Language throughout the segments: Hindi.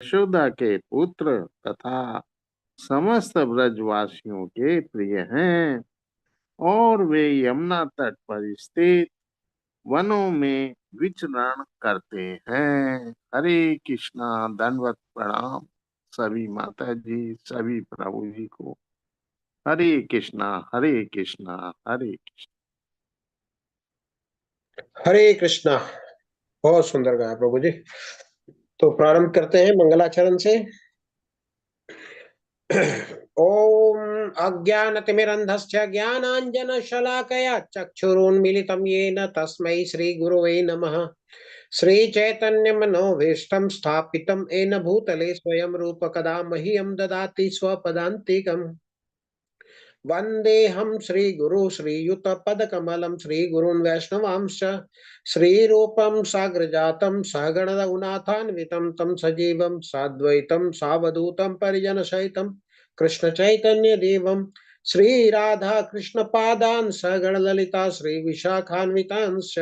यशोदा के पुत्र तथा समस्त ब्रजवासियों के प्रिय हैं और वे यमुना तट पर स्थित वनों में विचरण करते हैं। हरे कृष्णा, दंडवत प्रणाम सभी माता जी, सभी प्रभु जी को। हरे कृष्णा, हरे कृष्णा, हरे कृष्णा। हरे कृष्णा। बहुत सुंदर गाया प्रभु जी। तो प्रारंभ करते हैं मंगलाचरण से। ओम अज्ञानतिमिरन्धस्य ज्ञानाञ्जनशलाकया चक्षुरुन्मीलितं येन तस्मै श्रीगुरवे नमः। श्रीचैतन्यमनोभीष्टं स्थापितं येन भूतले स्वयं रूप कदा मह्यं ददाति स्वपदान्तिकम्। वन्देऽहं श्रीगुरु श्रीयुतपदकमलं श्रीगुरून् वैष्णवांश्च श्रीरूपं साग्रजातं सहगण रघुनाथान्वितं तं सजीवं साद्वैतं सावधूतं परिजनसहितं कृष्णचैतन्यदेवं श्रीराधा कृष्णपादान् सहगण ललिता श्रीविशाखान्वितांश्च।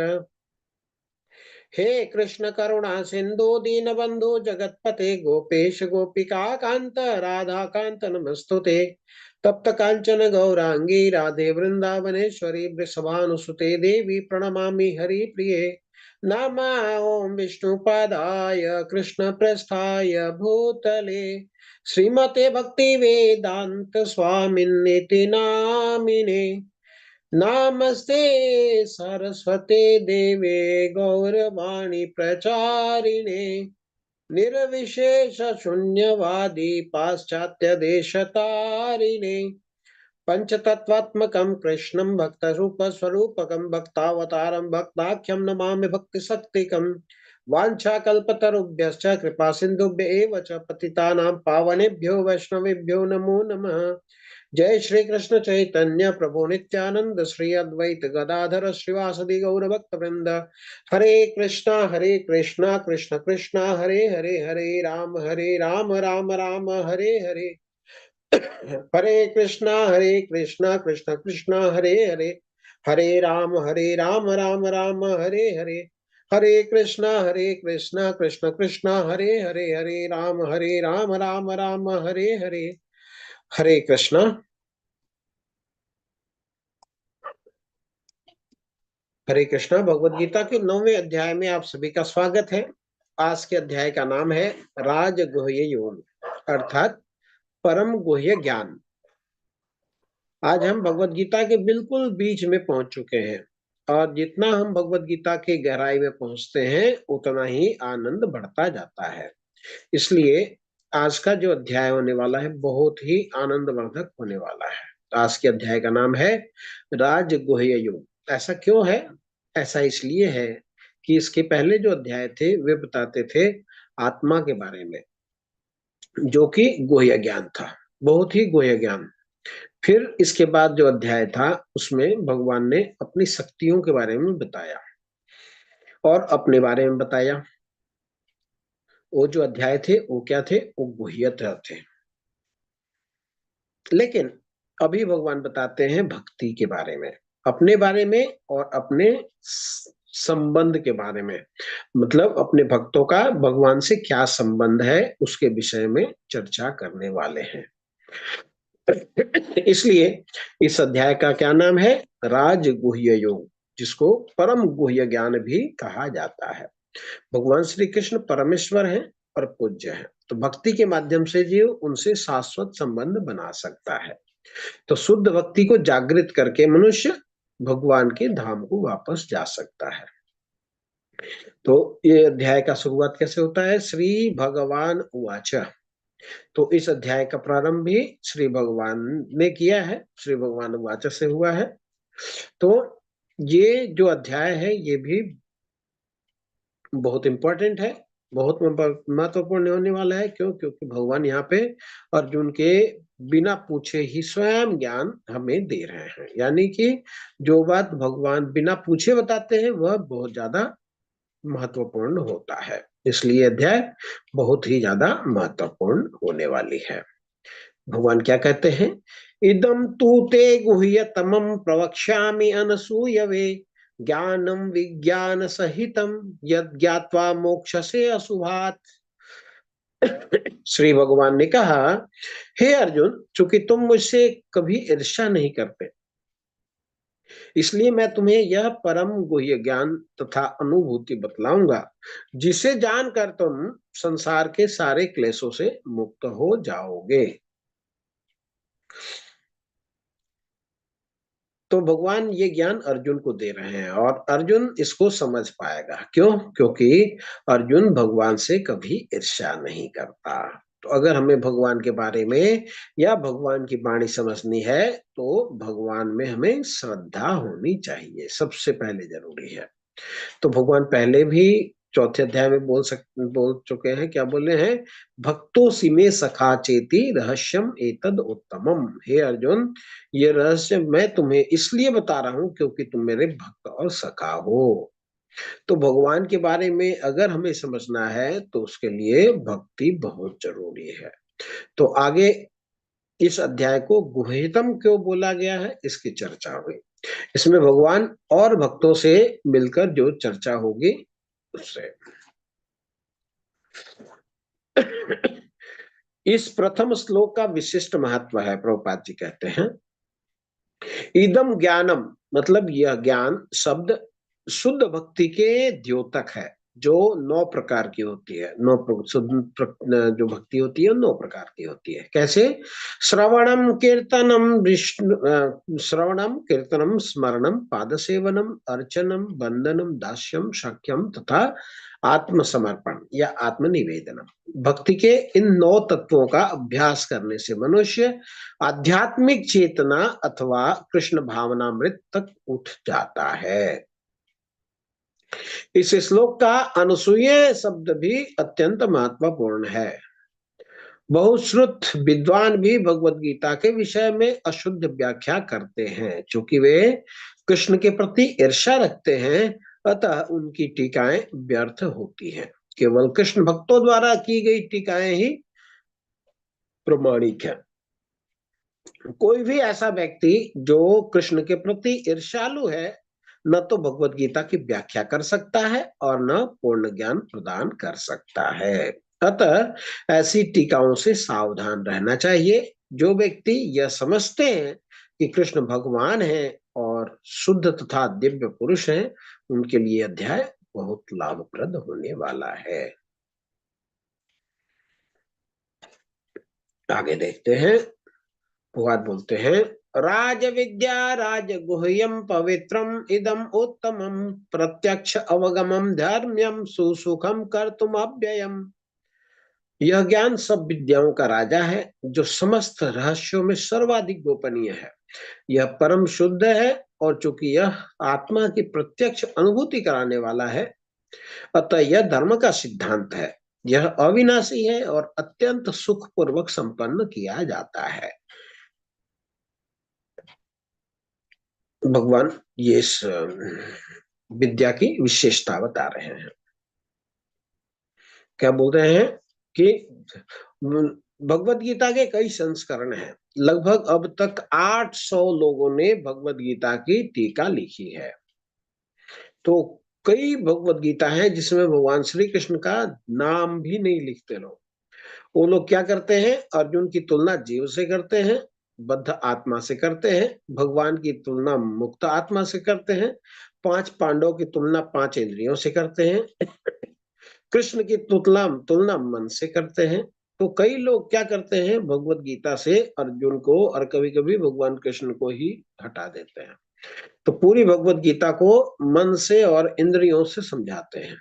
हे कृष्ण करुणा सिंधु दीनबंधु जगतपते गोपेश गोपिका कांत राधा कांत नमस्तुते। तप्त कांचन गौरांगी राधे वृंदावनेश्वरी वृषभानुसुते देवी प्रणमामि हरिप्रिये। नमा ओम विष्णुपादाय कृष्ण प्रस्थाय भूतले श्रीमते भक्ति वेदांत स्वामिन्निति नामिने। नमस्ते सरस्वते देवे गौरवाणी प्रचारिणे निर्विशेष शून्यवादी पाश्चात्य देशतारिणे पंचतत्वात्मकं कृष्णं भक्तरूप स्वरूपकं भक्तावतारं भक्ताख्यं नमामि भक्तिशक्तिकं। वाञ्छाकल्पतरुभ्यश्च कृपा सिन्धुभ्य एव च पतितानां पावनेभ्यो वैष्णवेभ्यो नमो नमः। जय श्री कृष्ण चैतन्य प्रभु नित्यानंद श्री अद्वैत गदाधर श्रीवासदि गौर भक्त वृंद। हरे कृष्णा कृष्ण कृष्णा हरे हरे हरे राम राम राम हरे हरे। हरे कृष्णा कृष्ण कृष्णा हरे राम राम हरे हरे। हरे कृष्णा कृष्ण कृष्णा हरे राम राम हरे हरे। हरे कृष्णा। हरे कृष्णा। भगवद गीता के 9वें अध्याय में आप सभी का स्वागत है। आज के अध्याय का नाम है राजगुह्य योग अर्थात परम गुह्य ज्ञान। आज हम भगवद गीता के बिल्कुल बीच में पहुंच चुके हैं और जितना हम भगवद गीता की गहराई में पहुंचते हैं उतना ही आनंद बढ़ता जाता है। इसलिए आज का जो अध्याय होने वाला है बहुत ही आनंदवर्धक होने वाला है। आज के अध्याय का नाम है राजगुह्य योग। ऐसा क्यों है? ऐसा इसलिए है कि इसके पहले जो अध्याय थे वे बताते थे आत्मा के बारे में, जो कि गुह्य ज्ञान था, बहुत ही गुह्य ज्ञान। फिर इसके बाद जो अध्याय था उसमें भगवान ने अपनी शक्तियों के बारे में बताया और अपने बारे में बताया। वो जो अध्याय थे वो क्या थे? वो गुह्यतः थे। लेकिन अभी भगवान बताते हैं भक्ति के बारे में, अपने बारे में और अपने संबंध के बारे में, मतलब अपने भक्तों का भगवान से क्या संबंध है उसके विषय में चर्चा करने वाले हैं। इसलिए इस अध्याय का क्या नाम है? राजगुह्य योग, जिसको परम गुह्य ज्ञान भी कहा जाता है। भगवान श्री कृष्ण परमेश्वर हैं और पूज्य हैं, तो भक्ति के माध्यम से जीव उनसे शाश्वत संबंध बना सकता है। तो शुद्ध भक्ति को जागृत करके मनुष्य भगवान के धाम को वापस जा सकता है। तो ये अध्याय का शुरुआत कैसे होता है? श्री भगवान उवाच। तो इस अध्याय का प्रारंभ भी श्री भगवान ने किया है, श्री भगवान उवाच से हुआ है। तो ये जो अध्याय है ये भी बहुत इंपॉर्टेंट है, बहुत महत्वपूर्ण होने वाला है। क्यों? क्योंकि भगवान यहाँ पे अर्जुन के बिना पूछे ही स्वयं ज्ञान हमें दे रहे हैं, यानी कि जो बात भगवान बिना पूछे बताते हैं वह बहुत ज्यादा महत्वपूर्ण होता है। इसलिए अध्याय बहुत ही ज्यादा महत्वपूर्ण होने वाली है। भगवान क्या कहते हैं? इदम तू ते गुह्यतमं प्रवक्ष्यामि अनसूयवे ज्ञानम विज्ञान सहितम यद ज्ञात्वा मोक्षसे अशुभात्। श्री भगवान ने कहा, हे अर्जुन, चूंकि तुम मुझसे कभी ईर्ष्या नहीं करते, इसलिए मैं तुम्हें यह परम गुह्य ज्ञान तथा अनुभूति बतलाऊंगा, जिसे जानकर तुम संसार के सारे क्लेशों से मुक्त हो जाओगे। तो भगवान ये ज्ञान अर्जुन को दे रहे हैं और अर्जुन इसको समझ पाएगा। क्यों? क्योंकि अर्जुन भगवान से कभी ईर्ष्या नहीं करता। तो अगर हमें भगवान के बारे में या भगवान की वाणी समझनी है तो भगवान में हमें श्रद्धा होनी चाहिए, सबसे पहले जरूरी है। तो भगवान पहले भी चौथे अध्याय में बोल चुके हैं। क्या बोले हैं? भक्तो सिमे सखा चेती रहस्यम एतद उत्तमम। हे अर्जुन, ये रहस्य मैं तुम्हें इसलिए बता रहा हूं क्योंकि तुम मेरे भक्त और सखा हो। तो भगवान के बारे में अगर हमें समझना है तो उसके लिए भक्ति बहुत जरूरी है। तो आगे इस अध्याय को गुह्यतम क्यों बोला गया है, इसकी चर्चा हुई। इसमें भगवान और भक्तों से मिलकर जो चर्चा होगी उससे। इस प्रथम श्लोक का विशिष्ट महत्व है। प्रभुपाद जी कहते हैं, इदम ज्ञानम, मतलब यह ज्ञान शब्द शुद्ध भक्ति के द्योतक है, जो 9 प्रकार की होती है। जो भक्ति होती है 9 प्रकार की होती है। कैसे? श्रवणम कीर्तनम विष्णु श्रवणम कीर्तनम स्मरणम पादसेवनम अर्चनम वंदनम दास्यम सख्यम तथा आत्मसमर्पण या आत्मनिवेदनम। भक्ति के इन 9 तत्वों का अभ्यास करने से मनुष्य आध्यात्मिक चेतना अथवा कृष्ण भावनामृत तक उठ जाता है। इस श्लोक का अनुसूय शब्द भी अत्यंत महत्वपूर्ण है। बहुश्रुत विद्वान भी भगवत गीता के विषय में अशुद्ध व्याख्या करते हैं। चूंकि वे कृष्ण के प्रति ईर्ष्या रखते हैं, अतः उनकी टीकाएं व्यर्थ होती हैं। केवल कृष्ण भक्तों द्वारा की गई टीकाएं ही प्रमाणिक है। कोई भी ऐसा व्यक्ति जो कृष्ण के प्रति ईर्ष्यालु है, न तो भगवत गीता की व्याख्या कर सकता है और न पूर्ण ज्ञान प्रदान कर सकता है। अतः ऐसी टीकाओं से सावधान रहना चाहिए। जो व्यक्ति यह समझते हैं कि कृष्ण भगवान हैं और शुद्ध तथा दिव्य पुरुष हैं, उनके लिए अध्याय बहुत लाभप्रद होने वाला है। आगे देखते हैं। भगवान बोलते हैं, राज विद्या राज गुह्यम पवित्रम इदम उत्तमम प्रत्यक्ष अवगमम धर्म्यम सुसुखम कर्तुम अव्ययम। यह ज्ञान सब विद्याओं का राजा है, जो समस्त रहस्यों में सर्वाधिक गोपनीय है। यह परम शुद्ध है और चूंकि यह आत्मा की प्रत्यक्ष अनुभूति कराने वाला है, अतः यह धर्म का सिद्धांत है। यह अविनाशी है और अत्यंत सुखपूर्वक संपन्न किया जाता है। भगवान ये इस विद्या की विशेषता बता रहे हैं। क्या बोल रहे हैं कि भगवत गीता के कई संस्करण हैं। लगभग अब तक 800 लोगों ने भगवत गीता की टीका लिखी है। तो कई भगवत गीता है जिसमें भगवान श्री कृष्ण का नाम भी नहीं लिखते लोग। वो लोग क्या करते हैं? अर्जुन की तुलना जीव से करते हैं, बद्ध आत्मा से करते हैं। भगवान की तुलना मुक्त आत्मा से करते हैं। 5 पांडवों की तुलना 5 इंद्रियों से करते हैं। कृष्ण की तुलना मन से करते हैं। तो कई लोग क्या करते हैं? भगवत गीता से अर्जुन को और कभी कभी भगवान कृष्ण को ही हटा देते हैं। तो पूरी भगवत गीता को मन से और इंद्रियों से समझाते हैं।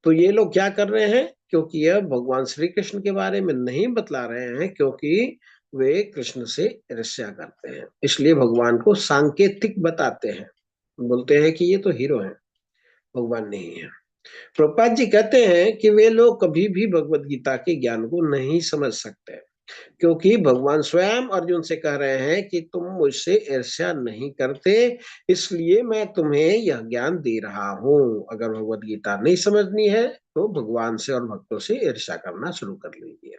तो ये लोग क्या कर रहे हैं? क्योंकि यह भगवान श्री कृष्ण के बारे में नहीं बतला रहे हैं, क्योंकि वे कृष्ण से ईर्ष्या करते हैं, इसलिए भगवान को सांकेतिक बताते हैं। बोलते हैं कि ये तो हीरो है, भगवान नहीं है। प्रभुपाद जी कहते हैं कि वे लोग कभी भी भगवत गीता के ज्ञान को नहीं समझ सकते, क्योंकि भगवान स्वयं अर्जुन से कह रहे हैं कि तुम मुझसे ईर्ष्या नहीं करते, इसलिए मैं तुम्हें यह ज्ञान दे रहा हूं। अगर भगवत गीता नहीं समझनी है तो भगवान से और भक्तों से ईर्ष्या करना शुरू कर लीजिए।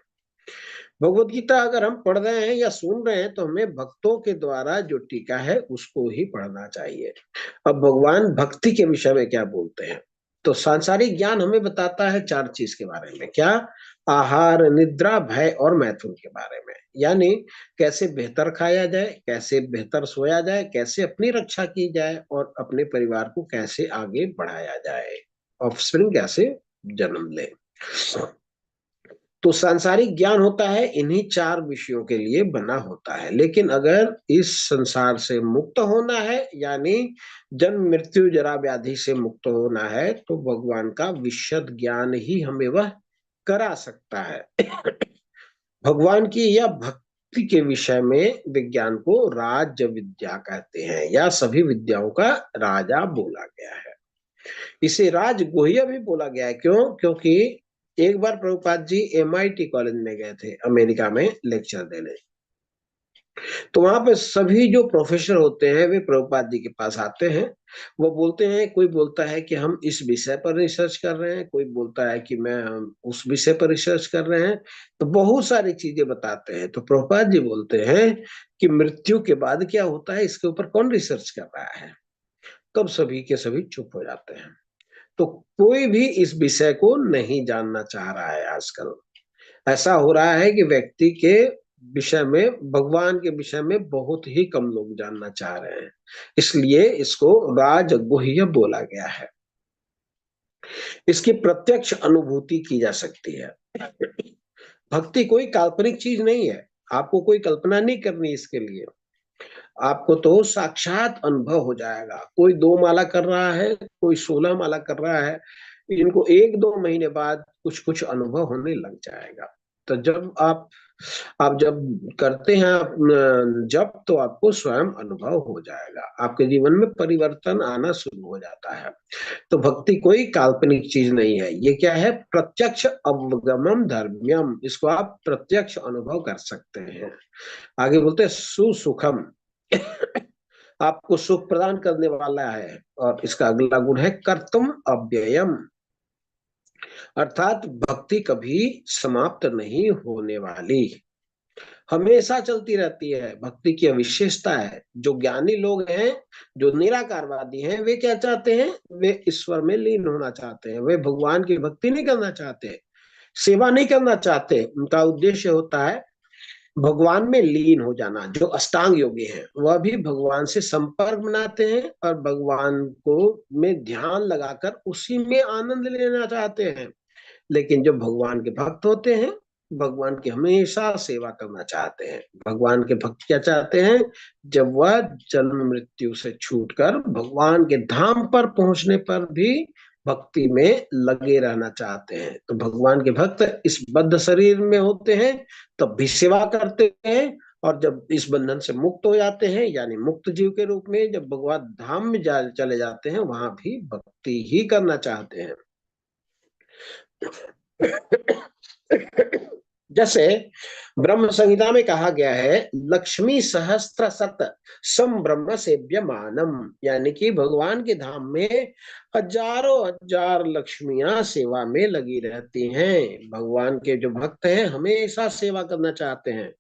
भगवत गीता अगर हम पढ़ रहे हैं या सुन रहे हैं तो हमें भक्तों के द्वारा जो टीका है उसको ही पढ़ना चाहिए। अब भगवान भक्ति के विषय में क्या बोलते हैं? तो सांसारिक ज्ञान हमें बताता है 4 चीज के बारे में। क्या? आहार, निद्रा, भय और मैथुन के बारे में। यानी कैसे बेहतर खाया जाए, कैसे बेहतर सोया जाए, कैसे अपनी रक्षा की जाए और अपने परिवार को कैसे आगे बढ़ाया जाए, ऑफस्प्रिंग कैसे जन्म ले। तो सांसारिक ज्ञान होता है इन्हीं 4 विषयों के लिए बना होता है। लेकिन अगर इस संसार से मुक्त होना है, यानी जन्म मृत्यु जरा व्याधि से मुक्त होना है, तो भगवान का विशद ज्ञान ही हमें वह करा सकता है। भगवान की या भक्ति के विषय में विज्ञान को राज विद्या कहते हैं, या सभी विद्याओं का राजा बोला गया है। इसे राज गुह्य भी बोला गया है। क्यों? क्योंकि एक बार प्रभुपाद जी MIT कॉलेज में गए थे अमेरिका में लेक्चर देने। तो वहां पे सभी जो प्रोफेसर होते हैं वे प्रभुपाद जी के पास आते हैं। वो बोलते हैं, कोई बोलता है कि हम इस विषय पर रिसर्च कर रहे हैं, कोई बोलता है कि मैं उस विषय पर रिसर्च कर रहे हैं। तो बहुत सारी चीजें बताते हैं। तो प्रभुपाद जी बोलते हैं कि मृत्यु के बाद क्या होता है, इसके ऊपर कौन रिसर्च कर रहा है। तब सभी के सभी चुप हो जाते हैं। तो कोई भी इस विषय को नहीं जानना चाह रहा है आजकल। ऐसा हो रहा है कि व्यक्ति के विषय में, भगवान के विषय में बहुत ही कम लोग जानना चाह रहे हैं। इसलिए इसको राजगुह्य बोला गया है। इसकी प्रत्यक्ष अनुभूति की जा सकती है। भक्ति कोई काल्पनिक चीज नहीं है। आपको कोई कल्पना नहीं करनी इसके लिए। आपको तो साक्षात अनुभव हो जाएगा। कोई 2 माला कर रहा है, कोई 16 माला कर रहा है, इनको 1-2 महीने बाद कुछ कुछ अनुभव होने लग जाएगा। तो जब आप जब करते हैं जब, तो आपको स्वयं अनुभव हो जाएगा, आपके जीवन में परिवर्तन आना शुरू हो जाता है। तो भक्ति कोई काल्पनिक चीज नहीं है। ये क्या है? प्रत्यक्ष अवगमम धर्म्यम। इसको आप प्रत्यक्ष अनुभव कर सकते हैं। आगे बोलते हैं सुसुखम। आपको सुख प्रदान करने वाला है। और इसका अगला गुण है कर्तुम अव्ययम। अर्थात भक्ति कभी समाप्त नहीं होने वाली, हमेशा चलती रहती है। भक्ति की विशेषता है। जो ज्ञानी लोग हैं, जो निराकारवादी हैं, वे क्या चाहते हैं? वे ईश्वर में लीन होना चाहते हैं। वे भगवान की भक्ति नहीं करना चाहते, सेवा नहीं करना चाहते। उनका उद्देश्य होता है भगवान में लीन हो जाना। जो अष्टांग योगी हैं वह भी भगवान से संपर्क बनाते हैं और भगवान को में ध्यान लगाकर उसी में आनंद लेना चाहते हैं। लेकिन जो भगवान के भक्त होते हैं, भगवान की हमेशा सेवा करना चाहते हैं। भगवान के भक्त क्या चाहते हैं? जब वह जन्म मृत्यु से छूटकर भगवान के धाम पर पहुंचने पर भी भक्ति में लगे रहना चाहते हैं। तो भगवान के भक्त इस बद्ध शरीर में होते हैं तब भी सेवा करते हैं, और जब इस बंधन से मुक्त हो जाते हैं, यानी मुक्त जीव के रूप में जब भगवान धाम में चले जाते हैं, वहां भी भक्ति ही करना चाहते हैं। जैसे ब्रह्म संहिता में कहा गया है, लक्ष्मी सहस्त्र सत सम ब्रह्म सेव्यमानम। यानी कि भगवान के धाम में हजारों हजार लक्ष्मियां सेवा में लगी रहती हैं। भगवान के जो भक्त हैं हमेशा सेवा करना चाहते हैं।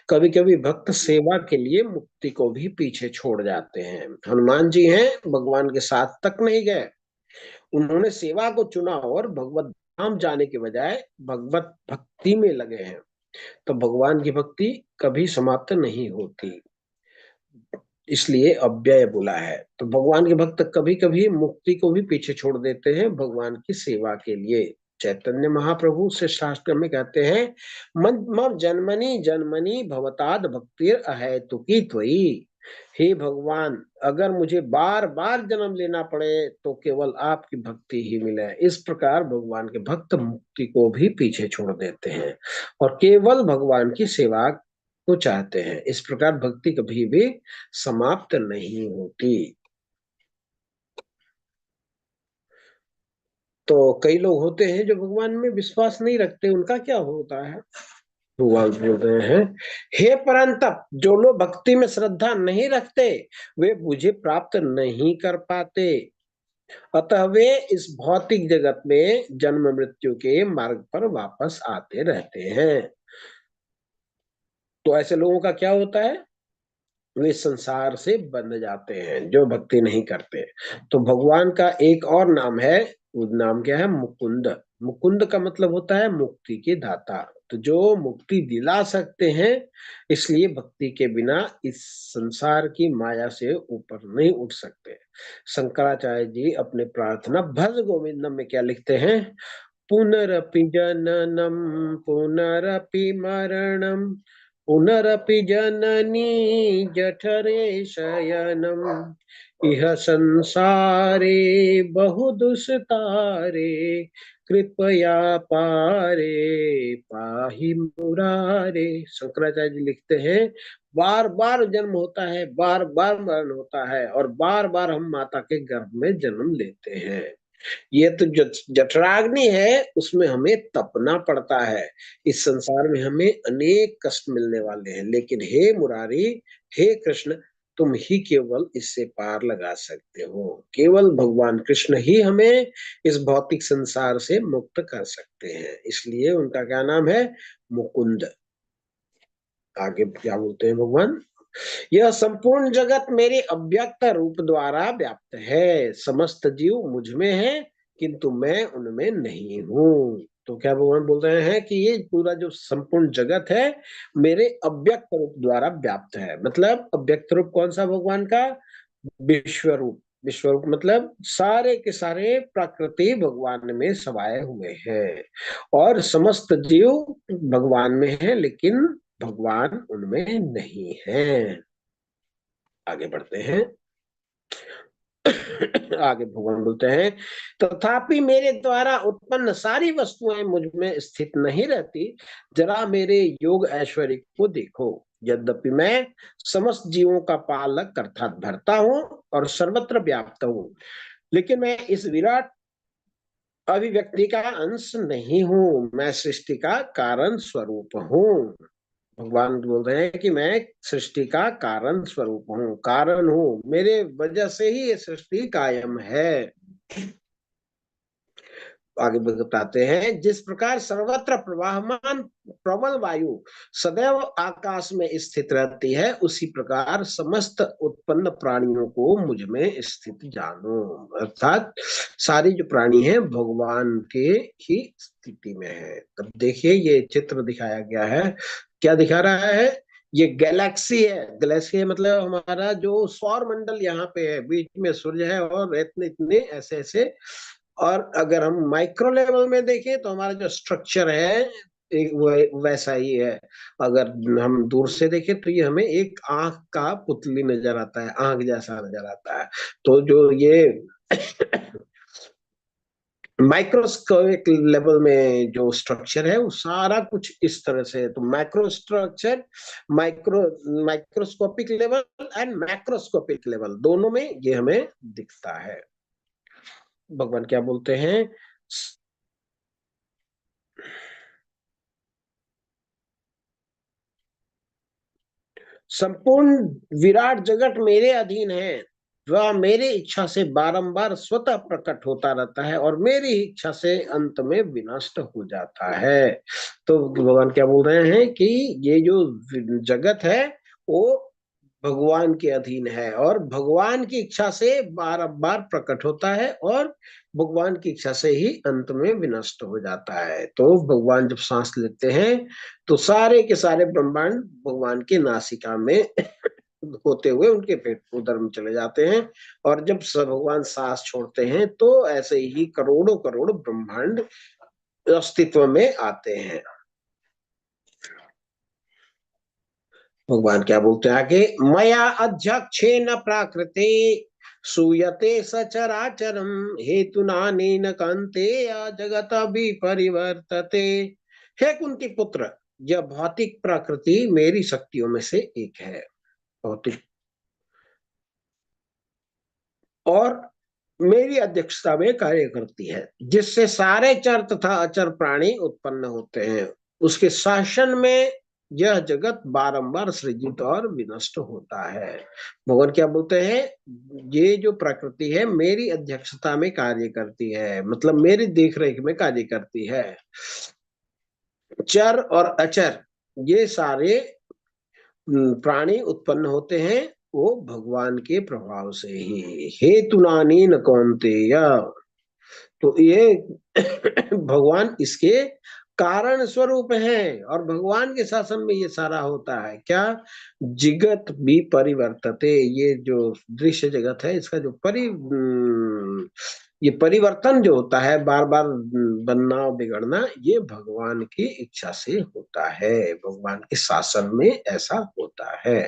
कभी कभी भक्त सेवा के लिए मुक्ति को भी पीछे छोड़ जाते हैं। हनुमान जी हैं, भगवान के साथ तक नहीं गए। उन्होंने सेवा को चुना और भगवत धाम जाने के बजाय भगवत भक्ति में लगे हैं। तो भगवान की भक्ति कभी समाप्त नहीं होती, इसलिए अव्यय बोला है। तो भगवान के भक्त कभी कभी मुक्ति को भी पीछे छोड़ देते हैं भगवान की सेवा के लिए। चैतन्य महाप्रभु से शास्त्र में कहते हैं, मम जन्मनि जन्मनि भवताद भक्तिर अहेतुकी त्वयि। हे भगवान, अगर मुझे बार बार जन्म लेना पड़े तो केवल आपकी भक्ति ही मिले। इस प्रकार भगवान के भक्त मुक्ति को भी पीछे छोड़ देते हैं और केवल भगवान की सेवा को चाहते हैं। इस प्रकार भक्ति कभी भी समाप्त नहीं होती। तो कई लोग होते हैं जो भगवान में विश्वास नहीं रखते, उनका क्या होता है? भगवान बोल रहे हैं, हे परंतप, जो लोग भक्ति में श्रद्धा नहीं रखते वे मुझे प्राप्त नहीं कर पाते। अतः वे इस भौतिक जगत में जन्म मृत्यु के मार्ग पर वापस आते रहते हैं। तो ऐसे लोगों का क्या होता है? वे संसार से बंध जाते हैं, जो भक्ति नहीं करते। तो भगवान का एक और नाम है, वो नाम क्या है? मुकुंद। मुकुंद का मतलब होता है मुक्ति के दाता, तो जो मुक्ति दिला सकते हैं, इसलिए भक्ति के बिना इस संसार की माया से ऊपर नहीं उठ सकते। शंकराचार्य जी अपने प्रार्थना भज गोविंदम में क्या लिखते हैं? पुनरपि जननम पुनरपि मरणम पुनरपि जननी जठरे शयनम इह संसारे बहु दुस्तारे कृपया पारे पाहि मुरारे। शंकराचार्य जी लिखते हैं, बार बार जन्म होता है, बार बार मरण होता है, और बार बार हम माता के गर्भ में जन्म लेते हैं। ये तो जठराग्नि है, उसमें हमें तपना पड़ता है। इस संसार में हमें अनेक कष्ट मिलने वाले हैं, लेकिन हे मुरारी, हे कृष्ण, तुम ही केवल इससे पार लगा सकते हो। केवल भगवान कृष्ण ही हमें इस भौतिक संसार से मुक्त कर सकते हैं, इसलिए उनका क्या नाम है? मुकुंद। आगे क्या बोलते हैं भगवान? यह संपूर्ण जगत मेरे अव्यक्त रूप द्वारा व्याप्त है, समस्त जीव मुझ में है किंतु मैं उनमें नहीं हूँ। तो क्या भगवान बोल रहे हैं कि ये पूरा जो संपूर्ण जगत है मेरे अव्यक्त रूप द्वारा व्याप्त है। मतलब अव्यक्त रूप कौन सा भगवान का? विश्व रूप। विश्व रूप मतलब सारे के सारे प्रकृति भगवान में समाये हुए हैं, और समस्त जीव भगवान में है, लेकिन भगवान उनमें नहीं है। आगे बढ़ते हैं। आगे भगवान बोलते हैं, तथापि मेरे द्वारा उत्पन्न सारी वस्तुएं मुझ में स्थित नहीं रहती। जरा मेरे योग ऐश्वर्य को देखो। यद्यपि मैं समस्त जीवों का पालक अर्थात भरता हूँ और सर्वत्र व्याप्त हूँ, लेकिन मैं इस विराट अभिव्यक्ति का अंश नहीं हूँ। मैं सृष्टि का कारण स्वरूप हूँ। भगवान बोल रहे हैं कि मैं सृष्टि का कारण स्वरूप हूँ, कारण हूँ, मेरे वजह से ही ये सृष्टि कायम है। आगे बताते हैं, जिस प्रकार सर्वत्र प्रवाहमान प्रबल वायु सदैव आकाश में स्थित रहती है, उसी प्रकार समस्त उत्पन्न प्राणियों को मुझ में स्थित जानो। अर्थात सारी जो प्राणी है भगवान के ही स्थिति में है। तब देखिए ये चित्र दिखाया गया है, क्या दिखा रहा है? ये गैलेक्सी है। गैलेक्सी है मतलब हमारा जो सौर मंडल यहाँ पे है, बीच में सूर्य है और इतने इतने ऐसे ऐसे। और अगर हम माइक्रो लेवल में देखें तो हमारा जो स्ट्रक्चर है एक वैसा ही है। अगर हम दूर से देखें तो ये हमें एक आंख का पुतली नजर आता है, आंख जैसा नजर आता है। तो जो ये माइक्रोस्कोपिक लेवल में जो स्ट्रक्चर है वो सारा कुछ इस तरह से है। तो micro structure, micro microscopic level and macroscopic level दोनों में ये हमें दिखता है। भगवान क्या बोलते हैं? संपूर्ण विराट जगत मेरे अधीन है, वह मेरी इच्छा से बारंबार स्वतः प्रकट होता रहता है और मेरी इच्छा से अंत में विनष्ट हो जाता है। तो भगवान क्या बोल रहे हैं कि ये जो जगत है वो भगवान के अधीन है, और भगवान की इच्छा से बार बार प्रकट होता है, और भगवान की इच्छा से ही अंत में विनष्ट हो जाता है। तो भगवान जब सांस लेते हैं तो सारे के सारे ब्रह्मांड भगवान के नासिका में होते हुए उनके पेट उदर में चले जाते हैं, और जब सब भगवान सांस छोड़ते हैं तो ऐसे ही करोड़ों करोड़ ब्रह्मांड अस्तित्व में आते हैं। भगवान क्या बोलते हैं आगे? मया अध्यक्षे न प्राकृते सूयते सचराचरम हेतु नानेन कांते या जगत परिवर्तते। हे कुंती पुत्र, यह भौतिक प्रकृति मेरी शक्तियों में से एक है, भौतिक, और मेरी अध्यक्षता में कार्य करती है, जिससे सारे चर तथा अचर प्राणी उत्पन्न होते हैं। उसके शासन में यह जगत बारंबार सृजित और विनष्ट होता है। भगवान क्या बोलते हैं? ये जो प्रकृति है मेरी अध्यक्षता में कार्य करती है, मतलब मेरी देखरेख में कार्य करती है। चर और अचर ये सारे प्राणी उत्पन्न होते हैं वो भगवान के प्रभाव से ही। हेतु नानी न कौनतेय, तो ये भगवान इसके कारण स्वरूप है, और भगवान के शासन में ये सारा होता है। क्या? जगत भी परिवर्तते, ये जो दृश्य जगत है इसका जो ये परिवर्तन जो होता है, बार बार बनना और बिगड़ना, ये भगवान की इच्छा से होता है, भगवान के शासन में ऐसा होता है।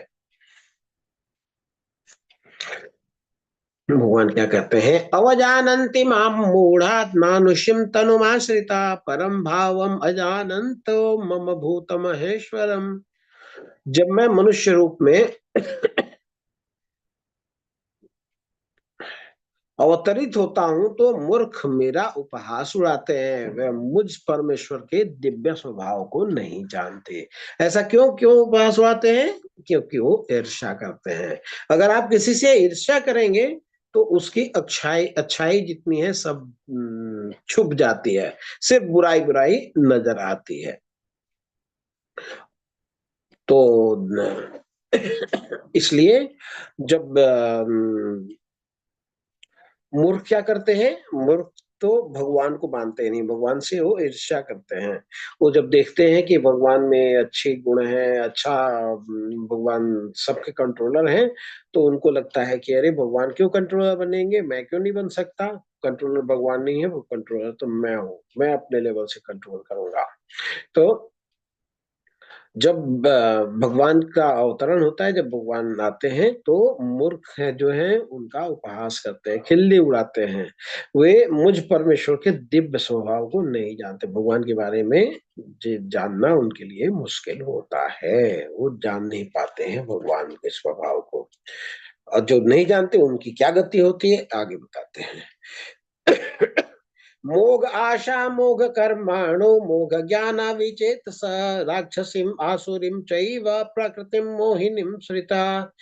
भगवान क्या कहते हैं? अवजानन्ति माम मूढ़ात् मानुष्यम तनुमाश्रिता परम भावम अजानन्तो मम भूत महेश्वरम। जब मैं मनुष्य रूप में अवतरित होता हूं तो मूर्ख मेरा उपहास उड़ाते हैं, वे मुझ परमेश्वर के दिव्य स्वभाव को नहीं जानते। ऐसा क्यों क्यों उपहास उड़ाते हैं? क्योंकि वो ईर्ष्या करते हैं। अगर आप किसी से ईर्ष्या करेंगे तो उसकी अच्छाई अच्छाई जितनी है सब छुप जाती है, सिर्फ बुराई बुराई नजर आती है। तो इसलिए जब मूर्ख क्या करते हैं? मूर्ख तो भगवान को मानते नहीं, भगवान से वो ईर्ष्या करते हैं। वो जब देखते हैं कि भगवान में अच्छे गुण हैं, अच्छा भगवान सबके कंट्रोलर हैं, तो उनको लगता है कि अरे भगवान क्यों कंट्रोलर बनेंगे, मैं क्यों नहीं बन सकता? कंट्रोलर भगवान नहीं है, वो कंट्रोलर तो मैं हूँ, मैं अपने लेवल से कंट्रोल करूंगा। तो जब भगवान का अवतरण होता है, जब भगवान आते हैं तो मूर्ख है जो है उनका उपहास करते हैं, खिल्ली उड़ाते हैं। वे मुझ परमेश्वर के दिव्य स्वभाव को नहीं जानते, भगवान के बारे में जानना उनके लिए मुश्किल होता है, वो जान नहीं पाते हैं भगवान के स्वभाव को। और जो नहीं जानते उनकी क्या गति होती है, आगे बताते हैं। मोघ आशा मोघ कर्माणो मोघ ज्ञान विचेतस राक्षसीम आसुरीम चैव प्रकृतिम मोहिनीम श्रिता।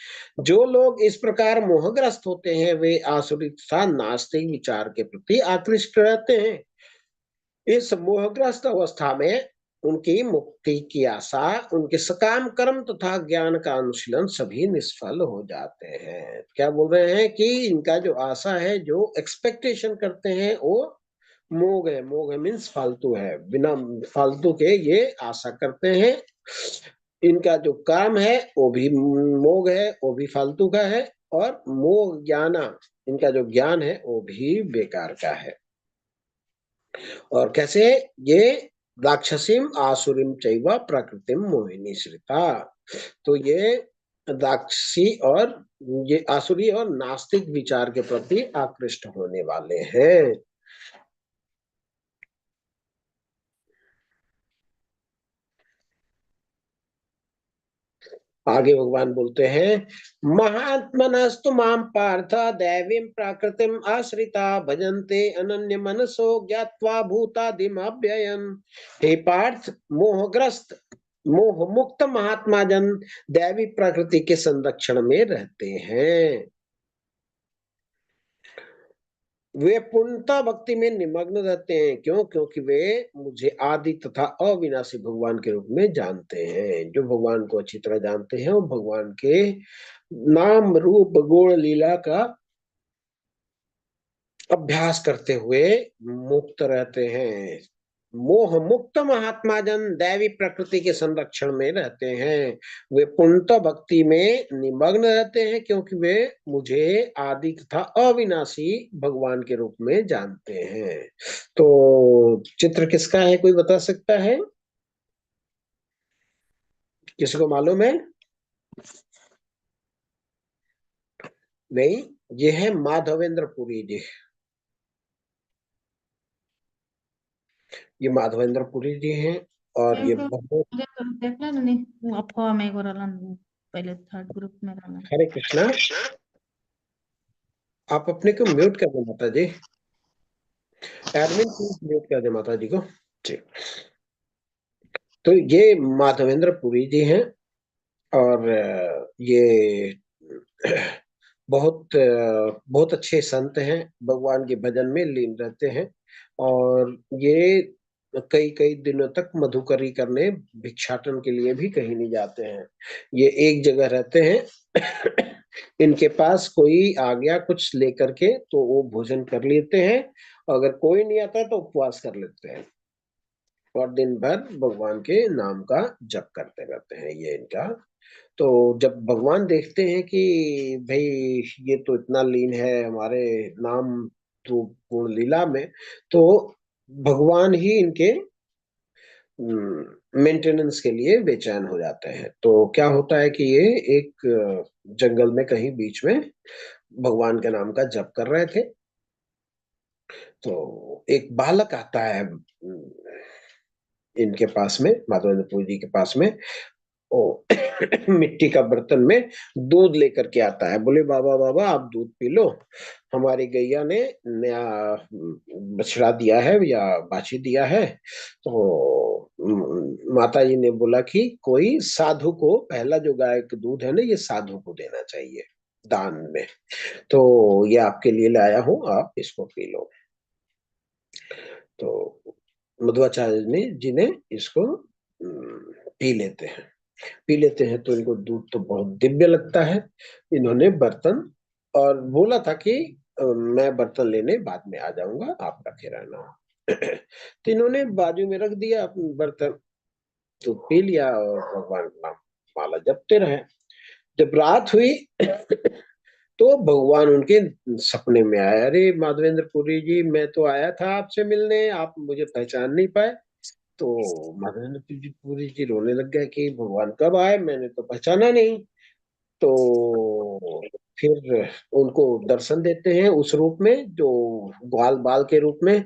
जो लोग इस प्रकार मोहग्रस्त होते हैं वे आसुरी तथा नास्तिक विचार के प्रति आकृष्ट रहते हैं। इस मोहग्रस्त अवस्था में उनकी मुक्ति की आशा, उनके सकाम कर्म तथा ज्ञान का अनुशीलन सभी निष्फल हो जाते हैं। क्या बोल रहे हैं कि इनका जो आशा है, जो एक्सपेक्टेशन करते हैं, वो मोग है। मोग है मीन्स फालतू है, बिना फालतू के ये आशा करते हैं। इनका जो काम है वो भी मोग है, वो भी फालतू का है। और मोग ज्ञाना, इनका जो ज्ञान है वो भी बेकार का है। और कैसे? ये राक्षसीम आसुरीम चैव प्रकृतिम मोहिनी श्रिता। तो ये राक्षसी और ये आसुरी और नास्तिक विचार के प्रति आकृष्ट होने वाले हैं। आगे भगवान बोलते हैं, महात्मनस्तु माम पार्थ दैवीं प्रकृतिम आश्रिता भजन्ते अनन्य मनसो ज्ञात्वा भूतादिम अव्ययम्। हे पार्थ, मोहग्रस्त मोह मुक्त महात्मा जन दैवी प्रकृति के संरक्षण में रहते हैं। वे पूर्णता भक्ति में निमग्न रहते हैं। क्यों? क्योंकि वे मुझे आदि तथा अविनाशी भगवान के रूप में जानते हैं। जो भगवान को अच्छी तरह जानते हैं वो भगवान के नाम रूप गुण लीला का अभ्यास करते हुए मुक्त रहते हैं। मोह मुक्त महात्मा जन दैवी प्रकृति के संरक्षण में रहते हैं। वे पूर्णतः भक्ति में निमग्न रहते हैं क्योंकि वे मुझे आदि तथा अविनाशी भगवान के रूप में जानते हैं। तो चित्र किसका है, कोई बता सकता है? किसी को मालूम है? नहीं, ये है माधवेंद्र पुरी जी। ये माधवेंद्र पुरी जी हैं और ये बहुत। देखला नहीं वो अफवाह में एगो रहलन पहले थर्ड ग्रुप में रहलन। हरे कृष्णा, आप अपने को म्यूट कर दे माता जी। एडमिन प्लीज म्यूट कर दे माता जी को जी। तो ये माधवेंद्र पुरी जी हैं और ये बहुत अच्छे संत हैं, भगवान के भजन में लीन रहते हैं। और ये कई कई दिनों तक मधुकरी करने, भिक्षाटन के लिए भी कहीं नहीं जाते हैं। ये एक जगह रहते हैं। इनके पास कोई आ गया कुछ लेकर के तो वो भोजन कर लेते हैं अगर कोई नहीं आता तो उपवास कर लेते हैं और दिन भर भगवान के नाम का जप करते रहते हैं। ये इनका। तो जब भगवान देखते हैं कि भाई ये तो इतना लीन है हमारे नाम तो गुण लीला में, तो भगवान ही इनके मेंटेनेंस के लिए बेचैन हो जाते हैं। तो क्या होता है कि ये एक जंगल में कहीं बीच में भगवान के नाम का जप कर रहे थे, तो एक बालक आता है इनके पास में, माधवेंद्रपुरी जी के पास में। ओ मिट्टी का बर्तन में दूध लेकर के आता है। बोले बाबा बाबा आप दूध पी लो, हमारी गैया ने नया बछड़ा दिया है या बाछी दिया है। तो माता जी ने बोला कि कोई साधु को, पहला जो गाय का दूध है ना, ये साधु को देना चाहिए दान में, तो ये आपके लिए लाया हूं, आप इसको पी लो। तो मध्वाचार्य ने जी ने इसको पी लेते हैं। पी लेते हैं तो इनको दूध तो बहुत दिव्य लगता है। इन्होंने बर्तन, और बोला था कि मैं बर्तन लेने बाद में आ जाऊंगा, आप रखे रहना। तो इन्होंने बाजू में रख दिया बर्तन, तो पी लिया और भगवान का नाम माला जपते रहे। जब रात हुई तो भगवान उनके सपने में आए। अरे माधवेंद्र पुरी जी, मैं तो आया था आपसे मिलने, आप मुझे पहचान नहीं पाए। तो माधवेंद्र पुरी जी रोने लग गए कि भगवान कब आए, मैंने तो पहचाना नहीं। तो फिर उनको दर्शन देते हैं उस रूप में, जो ग्वाल बाल के रूप में।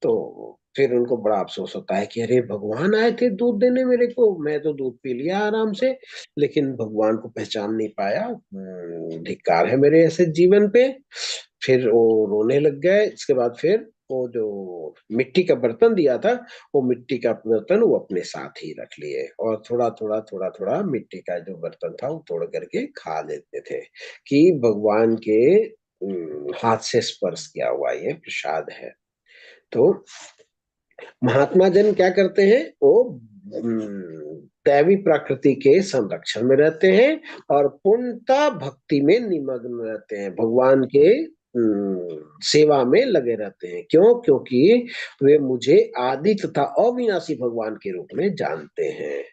तो फिर उनको बड़ा अफसोस होता है कि अरे भगवान आए थे दूध देने मेरे को, मैं तो दूध पी लिया आराम से, लेकिन भगवान को पहचान नहीं पाया। धिक्कार है मेरे ऐसे जीवन पे। फिर वो रोने लग गए। इसके बाद फिर वो जो मिट्टी का बर्तन दिया था, वो मिट्टी का बर्तन वो अपने साथ ही रख लिए, और थोड़ा थोड़ा मिट्टी का जो बर्तन था वो तोड़ करके खा लेते थे कि भगवान के हाथ से स्पर्श किया हुआ ये प्रसाद है। तो महात्मा जन क्या करते हैं, वो दैवी प्रकृति के संरक्षण में रहते हैं और पूर्णता भक्ति में निमग्न रहते हैं, भगवान के सेवा में लगे रहते हैं। क्यों? क्योंकि वे मुझे आदि तथा अविनाशी भगवान के रूप में जानते हैं।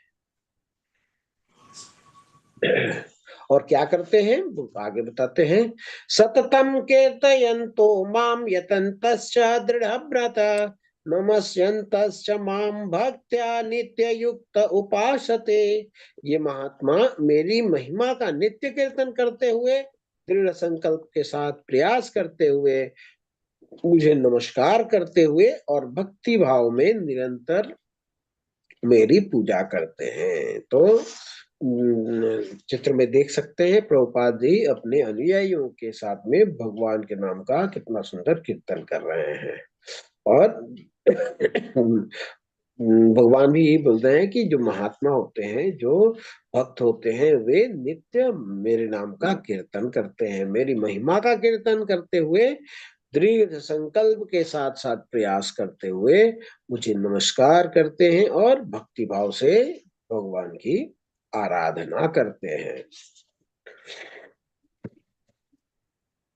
और क्या करते हैं वो आगे बताते हैं। सततम कीर्तयन्तो माम यतन्तश्च दृढ़व्रत नमस्यन्तश्च माम भक्त्या नित्य युक्त उपासते। ये महात्मा मेरी महिमा का नित्य कीर्तन करते हुए, दृढ़ संकल्प के साथ प्रयास करते हुए, मुझे नमस्कार करते हुए और भक्ति भाव में निरंतर मेरी पूजा करते हैं। तो चित्र में देख सकते हैं प्रभुपाद जी अपने अनुयायियों के साथ में भगवान के नाम का कितना सुंदर कीर्तन कर रहे हैं। और भगवान भी यही बोलते हैं कि जो महात्मा होते हैं, जो भक्त होते हैं, वे नित्य मेरे नाम का कीर्तन करते हैं, मेरी महिमा का कीर्तन करते हुए, दृढ़ संकल्प के साथ साथ प्रयास करते हुए मुझे नमस्कार करते हैं और भक्ति भाव से भगवान की आराधना करते हैं।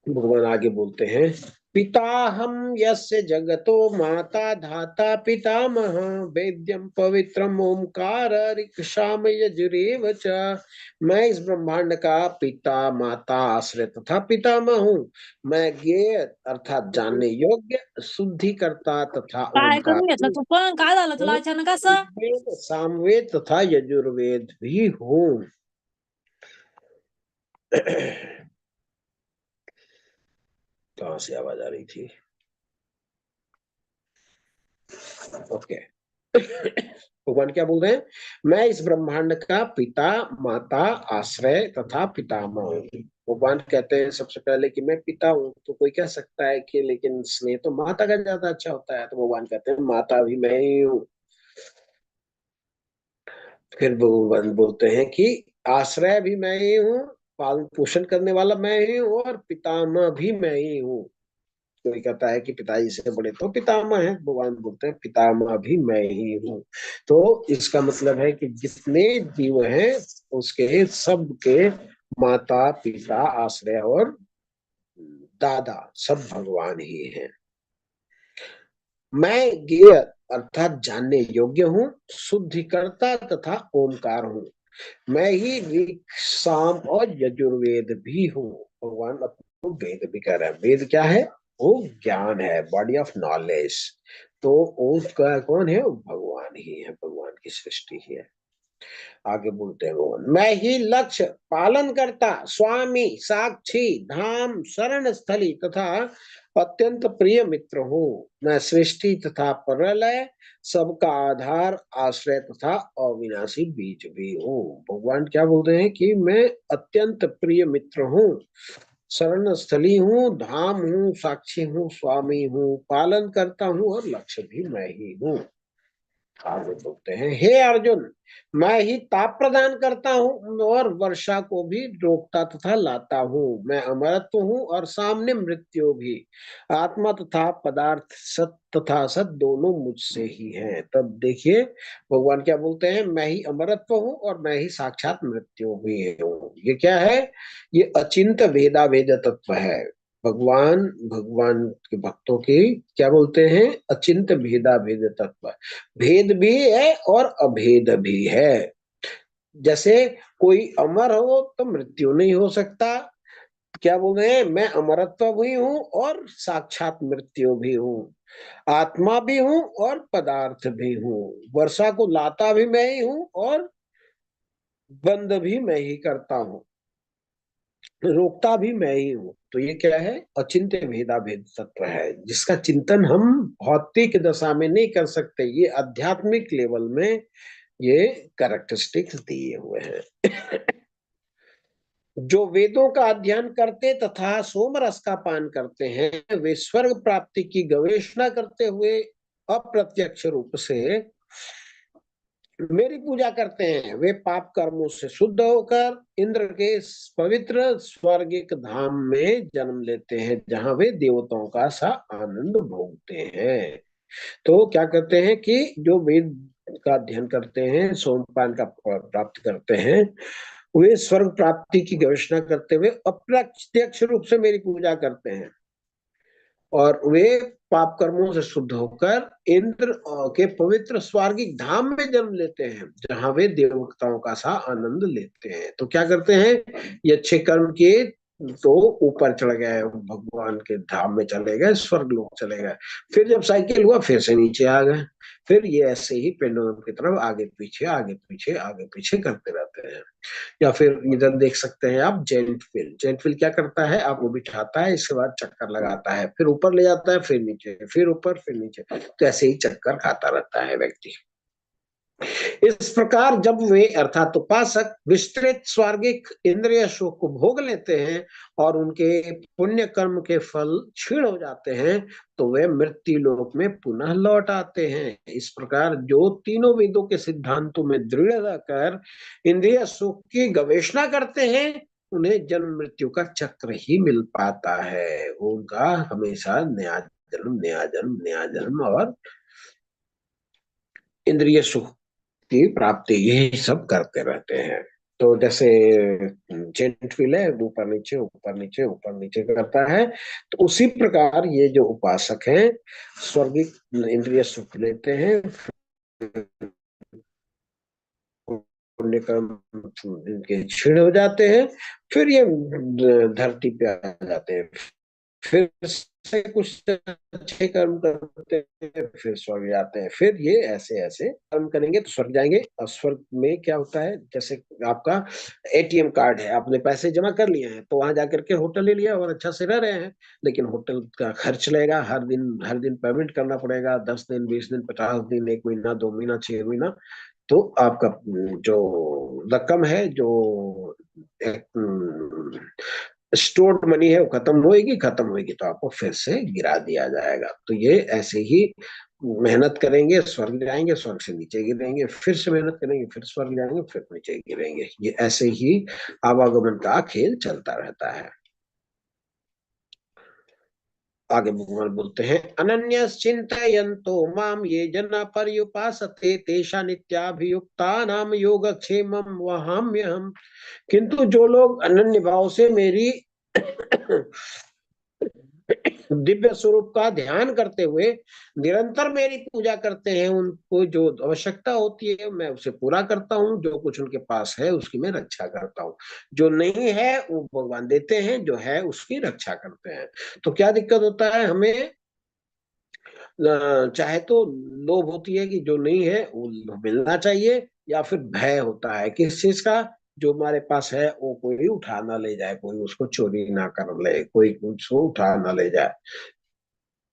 भगवान आगे बोलते हैं, पिता हम यस्य जगतो माता धाता पितामह वेद्यम पवित्रम ओमकार ऋक्षाम यजुरेव च। मैं इस ब्रह्मांड का पिता माता आश्रय तथा पितामह हूँ। मैं ज्ञेय अर्थात जानने योग्य, शुद्धिकर्ता तथा काय ओमकार, करून घेतलं तू पण? काय झालं तुला अचानक असं? सामवेद तथा यजुर्वेद भी हूँ। कहाँ से आवाज आ रही थी? ओके। भगवान क्या बोल रहे हैं, मैं इस ब्रह्मांड का पिता माता आश्रय तथा पितामह हूँ। भगवान कहते हैं सबसे पहले कि मैं पिता हूँ। तो कोई कह सकता है कि लेकिन स्नेह तो माता का ज्यादा अच्छा होता है, तो भगवान कहते हैं माता भी मैं ही हूँ। फिर भगवान बोलते हैं कि आश्रय भी मैं ही हूँ, पालन पोषण करने वाला मैं ही हूँ, और पितामह भी मैं ही हूँ। कोई कहता है कि पिताजी से बड़े तो पितामह है, भगवान बोलते हैं पितामह भी मैं ही हूँ। तो इसका मतलब है कि जितने जीव हैं उसके सब के माता पिता आश्रय और दादा सब भगवान ही हैं। मैं ज्ञेय अर्थात जानने योग्य हूँ, शुद्धिकर्ता तथा ओमकार हूँ। मैं ही ऋग, साम और यजुर्वेद भी हूँ। भगवान अपने वेद भी कह रहे हैं। वेद क्या है? वो ज्ञान है, बॉडी ऑफ नॉलेज। तो उसका कौन है? वो भगवान ही है, भगवान की सृष्टि ही है। आगे बोलते हैं भगवान, मैं ही लक्ष्य, पालन करता, स्वामी, साक्षी, धाम, शरण स्थली तथा अत्यंत प्रिय मित्र हूँ। मैं सृष्टि तथा प्रलय, सबका आधार, आश्रय तथा अविनाशी बीज भी हूँ। भगवान क्या बोलते हैं कि मैं अत्यंत प्रिय मित्र हूँ, शरण स्थली हूँ, धाम हूँ, साक्षी हूँ, स्वामी हूँ, पालन करता हूँ और लक्ष्य भी मैं ही हूँ। आगे बोलते हैं, हे अर्जुन, मैं ही ताप प्रदान करता हूँ और वर्षा को भी रोकता तथा लाता हूँ। मैं अमरत्व हूँ और सामने मृत्यु भी। आत्मा तथा पदार्थ, सत तथा असत दोनों मुझसे ही हैं। तब देखिए भगवान क्या बोलते हैं, मैं ही अमरत्व हूँ और मैं ही साक्षात मृत्यु भी हूँ। ये क्या है? ये अचिंत वेदा वेद तत्व है। भगवान भगवान के भक्तों की क्या बोलते हैं? अचिंत भेदा भेद तत्व। भेद भी है और अभेद भी है। जैसे कोई अमर हो तो मृत्यु नहीं हो सकता। क्या बोल रहे हैं? मैं अमरत्व भी हूँ और साक्षात मृत्यु भी हूँ, आत्मा भी हूँ और पदार्थ भी हूँ, वर्षा को लाता भी मैं ही हूँ और बंद भी मैं ही करता हूँ, रोकता भी मैं ही हूँ। तो ये क्या है? अचिंत्य भेदा भेद तत्व है, जिसका चिंतन हम भौतिक दशा में नहीं कर सकते। ये आध्यात्मिक लेवल में ये कैरेक्टरिस्टिक्स दिए हुए हैं। जो वेदों का अध्ययन करते तथा सोमरस का पान करते हैं, वे स्वर्ग प्राप्ति की गवेषणा करते हुए अप्रत्यक्ष रूप से मेरी पूजा करते हैं। वे पाप कर्मों से शुद्ध होकर इंद्र के पवित्र स्वर्गिक धाम में जन्म लेते हैं, जहां वे देवताओं का सा आनंद भोगते हैं। तो क्या करते हैं कि जो वेद का अध्ययन करते हैं, सोमपान का प्राप्त करते हैं, वे स्वर्ग प्राप्ति की गवेषणा करते हुए अप्रत्यक्ष रूप से मेरी पूजा करते हैं और वे पाप कर्मों से शुद्ध होकर इंद्र के पवित्र स्वर्गिक धाम में जन्म लेते हैं, जहां वे देवताओं का सा आनंद लेते हैं। तो क्या करते हैं? ये अच्छे कर्म किए तो ऊपर चढ़ गए, भगवान के धाम में चले गए, स्वर्ग लोक चले गए। फिर जब साइकिल हुआ फिर से नीचे आ गए। फिर ये ऐसे ही पेंडुलम की तरफ आगे पीछे आगे पीछे आगे पीछे करते रहते हैं। या फिर इधर देख सकते हैं आप, जेंट व्हील। जेंट व्हील क्या करता है? आपको बिठाता है, इसके बाद चक्कर लगाता है, फिर ऊपर ले जाता है, फिर नीचे, फिर ऊपर, फिर नीचे। तो ऐसे ही चक्कर खाता रहता है व्यक्ति। इस प्रकार जब वे अर्थात उपासक विस्तृत स्वर्गिक इंद्रिय सुख को भोग लेते हैं और उनके पुण्य कर्म के फल क्षीण हो जाते हैं, तो वे मृत्यु लोक में पुनः लौट आते हैं। इस प्रकार जो तीनों वेदों के सिद्धांतों में दृढ़ रहकर इंद्रिय सुख की गवेषणा करते हैं, उन्हें जन्म मृत्यु का चक्र ही मिल पाता है। उनका हमेशा नया जन्म, नया जन्म, नया जन्म और इंद्रिय सुख की प्राप्ति, यही सब करते रहते हैं। तो जैसे जेंट व्हील है, ऊपर नीचे ऊपर नीचे ऊपर नीचे करता है, तो उसी प्रकार ये जो उपासक हैं स्वर्गिक इंद्रिय सुख लेते हैं, पुण्य कर्म इनके क्षीण हो जाते हैं, फिर ये धरती पे आ जाते हैं, फिर से कुछ अच्छे कर्म करते हैं, फिर स्वर्ग जाते हैं। फिर ये ऐसे ऐसे कर्म करेंगे तो स्वर्ग जाएंगे। और स्वर्ग में क्या होता है? जैसे आपका एटीएम कार्ड है, आपने पैसे जमा कर लिए हैं, तो वहां जाकर के होटल ले लिया और अच्छा से रह रहे हैं, लेकिन होटल का खर्च लगेगा, हर दिन पेमेंट करना पड़ेगा, 10 दिन, 20 दिन, 50 दिन, 1 महीना, 2 महीना, 6 महीना। तो आपका जो रकम है, जो स्टोर्ड मनी है, वो खत्म होगी तो आपको फिर से गिरा दिया जाएगा। तो ये ऐसे ही मेहनत करेंगे, स्वर्ग जाएंगे, स्वर्ग से नीचे गिरेंगे, फिर से मेहनत करेंगे, फिर स्वर्ग जाएंगे, फिर नीचे गिरेंगे। ये ऐसे ही आवागमन का खेल चलता रहता है। आगे भगवान बोलते हैं, अनन्य चिंतयन्तो माम ये जना पर्युपासते तेषा नित्याभियुक्ता नाम योगक्षेमम वहाम्यहम्। किंतु जो लोग अनन्य भाव से मेरी दिव्य स्वरूप का ध्यान करते हुए निरंतर मेरी पूजा करते हैं, उनको जो आवश्यकता होती है मैं उसे पूरा करता हूँ, जो कुछ उनके पास है उसकी मैं रक्षा करता हूँ, जो नहीं है वो भगवान देते हैं, जो है उसकी रक्षा करते हैं। तो क्या दिक्कत होता है हमें, चाहे तो लोभ होती है कि जो नहीं है वो मिलना चाहिए, या फिर भय होता है किस चीज का, जो हमारे पास है वो कोई उठा ना ले जाए, कोई उसको चोरी ना कर ले, कोई उसको उठा ना ले जाए।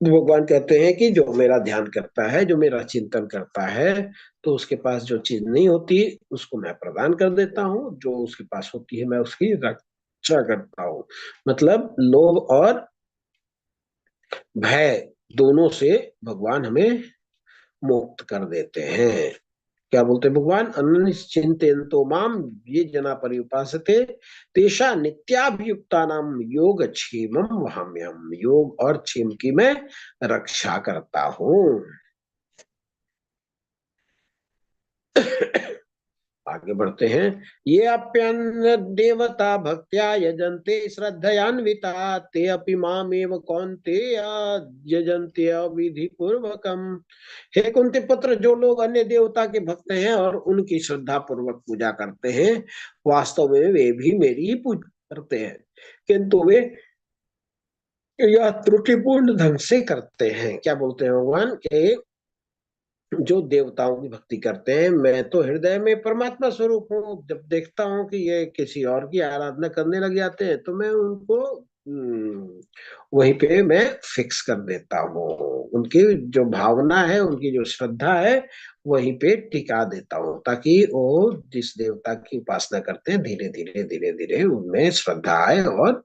तो भगवान कहते हैं कि जो मेरा ध्यान करता है, जो मेरा चिंतन करता है, तो उसके पास जो चीज नहीं होती उसको मैं प्रदान कर देता हूँ, जो उसके पास होती है मैं उसकी रक्षा करता हूँ। मतलब लोभ और भय दोनों से भगवान हमें मुक्त कर देते हैं। क्या बोलते हैं भगवान, अनिश्चिंतो माम ये जना पर्युपासते तेषा नित्याभियुक्ता नाम योग क्षेमम वहाम्यहम्, योग और क्षेम की मैं रक्षा करता हूँ। आगे बढ़ते हैं। ये अप्यन्न देवता भक्त्या यजन्ते श्रद्धयान्विता ते अपि मामेव कौन्तेय यजन्ते विधि पूर्वकम। हे कुंती पुत्र, जो लोग अन्य देवता के भक्त हैं और उनकी श्रद्धा पूर्वक पूजा करते हैं, वास्तव में वे भी मेरी ही पूजा करते हैं, किंतु वे यह त्रुटिपूर्ण ढंग से करते हैं। क्या बोलते हैं भगवान के, जो देवताओं की भक्ति करते हैं, मैं तो हृदय में परमात्मा स्वरूप हूँ, जब देखता हूँ कि ये किसी और की आराधना करने लग जाते हैं तो मैं उनको वहीं पे मैं फिक्स कर देता हूँ, उनकी जो भावना है, उनकी जो श्रद्धा है वहीं पे टिका देता हूँ, ताकि वो जिस देवता की उपासना करते हैं धीरे धीरे धीरे धीरे उनमें श्रद्धा आए और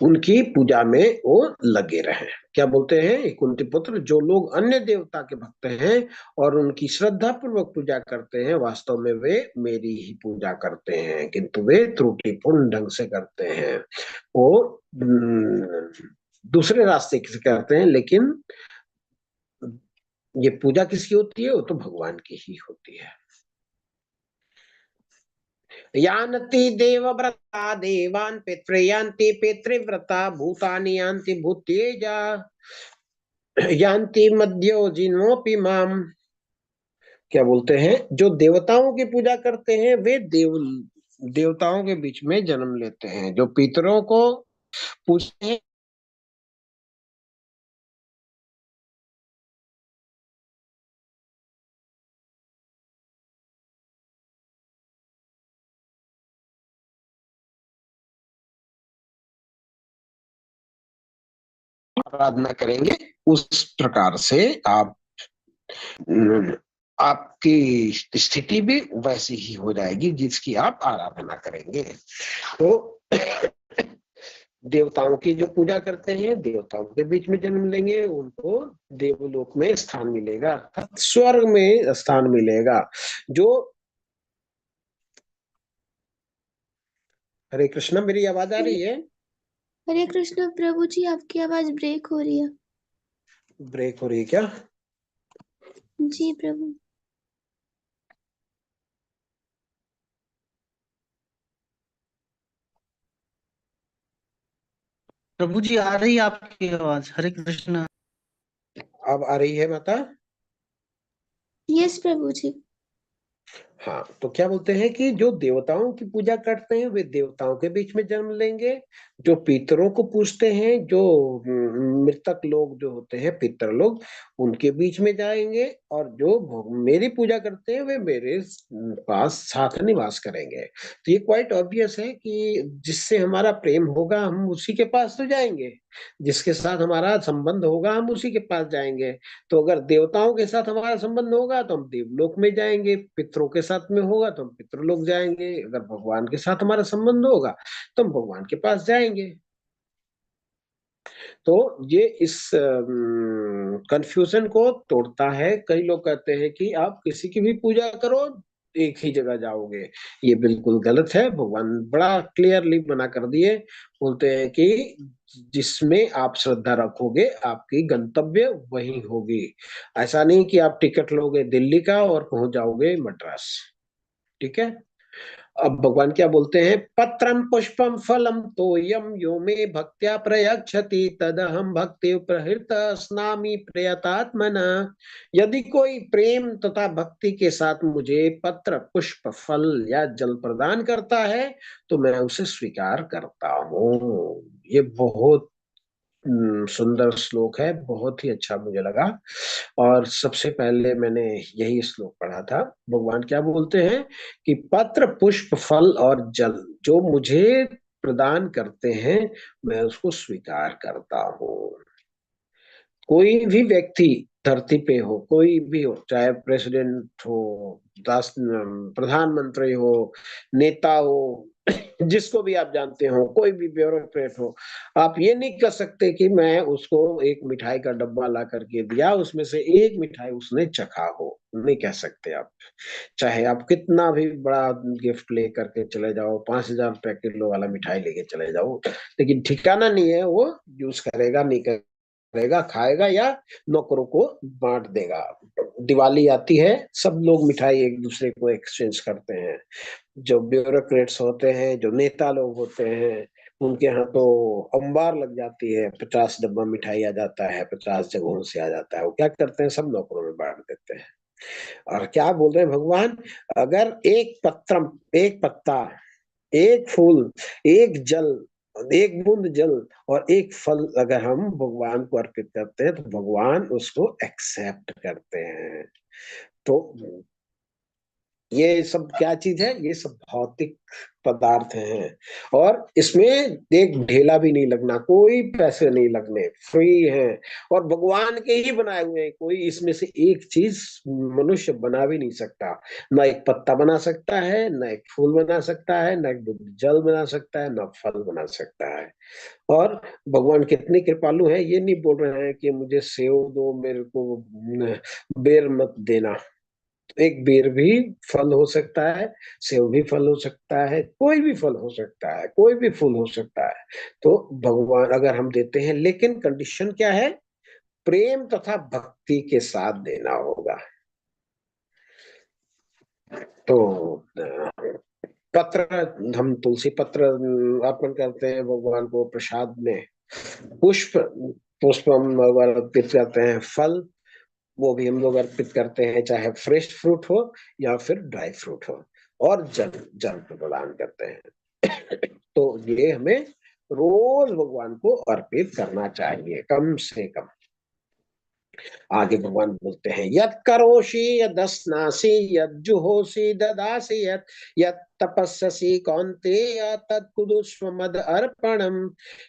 उनकी पूजा में वो लगे रहे। क्या बोलते हैं कुंती पुत्र, जो लोग अन्य देवता के भक्त हैं और उनकी श्रद्धा पूर्वक पूजा करते हैं, वास्तव में वे मेरी ही पूजा करते हैं, किंतु वे त्रुटिपूर्ण ढंग से करते हैं। वो दूसरे रास्ते से करते हैं, लेकिन ये पूजा किसकी होती है, वो तो भगवान की ही होती है। यान्ति देवव्रता देवान् पितृयान्ति पितृव्रता भूतानि यान्ति भूत्येजा यान्ति मध्यो जिनोपि माम। क्या बोलते हैं, जो देवताओं की पूजा करते हैं वे देवताओं के बीच में जन्म लेते हैं, जो पितरों को पूजते हैं आराधना करेंगे, उस प्रकार से आप आपकी स्थिति भी वैसी ही हो जाएगी जिसकी आप आराधना करेंगे। तो देवताओं की जो पूजा करते हैं, देवताओं के बीच में जन्म लेंगे, उनको देवलोक में स्थान मिलेगा, अर्थात स्वर्ग में स्थान मिलेगा। जो हरे कृष्णा, मेरी आवाज आ हरे रही है? हरे कृष्ण प्रभु जी, आपकी आवाज ब्रेक हो रही है। ब्रेक हो रही है क्या? जी प्रभु। प्रभु जी आ रही है आपकी आवाज। हरे कृष्णा। अब आ रही है माता? यस प्रभु जी। हाँ, तो क्या बोलते हैं कि जो देवताओं की पूजा करते हैं वे देवताओं के बीच में जन्म लेंगे, जो पितरों को पूजते हैं, जो मृतक लोग जो होते हैं पितर लोग, उनके बीच में जाएंगे, और जो मेरी पूजा करते हैं वे मेरे पास साथ निवास करेंगे। तो ये क्वाइट ऑब्वियस है कि जिससे हमारा प्रेम होगा हम उसी के पास तो जाएंगे, जिसके साथ हमारा संबंध होगा हम उसी के पास जाएंगे। तो अगर देवताओं के साथ हमारा संबंध होगा तो हम देवलोक में जाएंगे, पितरों के साथ में होगा तो हम पितृलोक जाएंगे, अगर भगवान के साथ हमारा संबंध होगा तो हम भगवान के पास जाएंगे। तो ये इस कंफ्यूजन को तोड़ता है। कई लोग कहते हैं कि आप किसी की भी पूजा करो एक ही जगह जाओगे, ये बिल्कुल गलत है। भगवान बड़ा क्लियरली मना कर दिए, बोलते हैं कि जिसमें आप श्रद्धा रखोगे आपकी गंतव्य वही होगी। ऐसा नहीं कि आप टिकट लोगे दिल्ली का और पहुंच जाओगे मद्रास, ठीक है? अब भगवान क्या बोलते हैं, पत्रम पुष्पम फलम तोयम यो मे भक्त्या प्रयच्छति तदहम भक्ति प्रहृत स्नामि प्रयतात्मना। यदि कोई प्रेम तथा भक्ति के साथ मुझे पत्र पुष्प फल या जल प्रदान करता है तो मैं उसे स्वीकार करता हूँ। ये बहुत सुंदर श्लोक है, बहुत ही अच्छा मुझे लगा। और सबसे पहले मैंने यही श्लोक पढ़ा था। भगवान क्या बोलते हैं कि पत्र पुष्प फल और जल जो मुझे प्रदान करते हैं मैं उसको स्वीकार करता हूँ। कोई भी व्यक्ति धरती पे हो, कोई भी हो, चाहे प्रेसिडेंट हो, प्रधानमंत्री हो, नेता हो, जिसको भी आप जानते हो, कोई भी ब्यूरोक्रेट हो, आप ये नहीं कर सकते कि मैं उसको एक मिठाई का डब्बा ला करके दिया, उसमें से एक मिठाई उसने चखा हो, नहीं कह सकते आप। चाहे आप कितना भी बड़ा गिफ्ट ले करके चले जाओ, 5,000 रुपए किलो वाला मिठाई लेके चले जाओ, लेकिन ठिकाना नहीं है वो यूज करेगा नहीं करेगा, खाएगा या नौकरों को बांट देगा। दिवाली आती है, सब लोग मिठाई एक दूसरे को एक्सचेंज करते हैं। जो ब्यूरोक्रेट्स होते हैं, जो नेता लोग होते हैं, उनके यहाँ तो अंबार लग जाती है, 50 डब्बा मिठाई आ जाता है, 50 जगहों से आ जाता है। वो क्या करते हैं, सब नौकरों में बांट देते हैं। और क्या बोल रहे हैं भगवान, अगर एक पत्रम, एक पत्ता, एक फूल, एक जल, एक बूंद जल और एक फल अगर हम भगवान को अर्पित करते हैं तो भगवान उसको एक्सेप्ट करते हैं। तो ये सब क्या चीज है, ये सब भौतिक पदार्थ हैं। और इसमें एक ढेला भी नहीं लगना, कोई पैसे नहीं लगने, फ्री है। और भगवान के ही बनाए हुए हैं, कोई इसमें से एक चीज मनुष्य बना भी नहीं सकता। ना एक पत्ता बना सकता है, ना एक फूल बना सकता है, ना एक जल बना सकता है, ना फल बना सकता है। और भगवान कितने कृपालु हैं, ये नहीं बोल रहे हैं कि मुझे सेव दो, मेरे को बेर मत देना। एक बेर भी फल हो सकता है, सेव भी फल हो सकता है, कोई भी फल हो सकता है, कोई भी फूल हो सकता है। तो भगवान अगर हम देते हैं, लेकिन कंडीशन क्या है, प्रेम तथा भक्ति के साथ देना होगा। तो पत्र, हम तुलसी पत्र अर्पण करते हैं भगवान को प्रसाद में। पुष्प, पुष्प हम भगवान अर्पित करते हैं। फल, वो भी हम लोग अर्पित करते हैं, चाहे फ्रेश फ्रूट हो या फिर ड्राई फ्रूट हो। और जल, जल प्रदान करते हैं। तो ये हमें रोज भगवान को अर्पित करना चाहिए, कम से कम। आगे भगवान बोलते हैं, यत करोषि यदस्नासि यज्जुहोषि ददासि यत तपस्यसि कौन्तेय तत्कुरुष्व मद अर्पणम।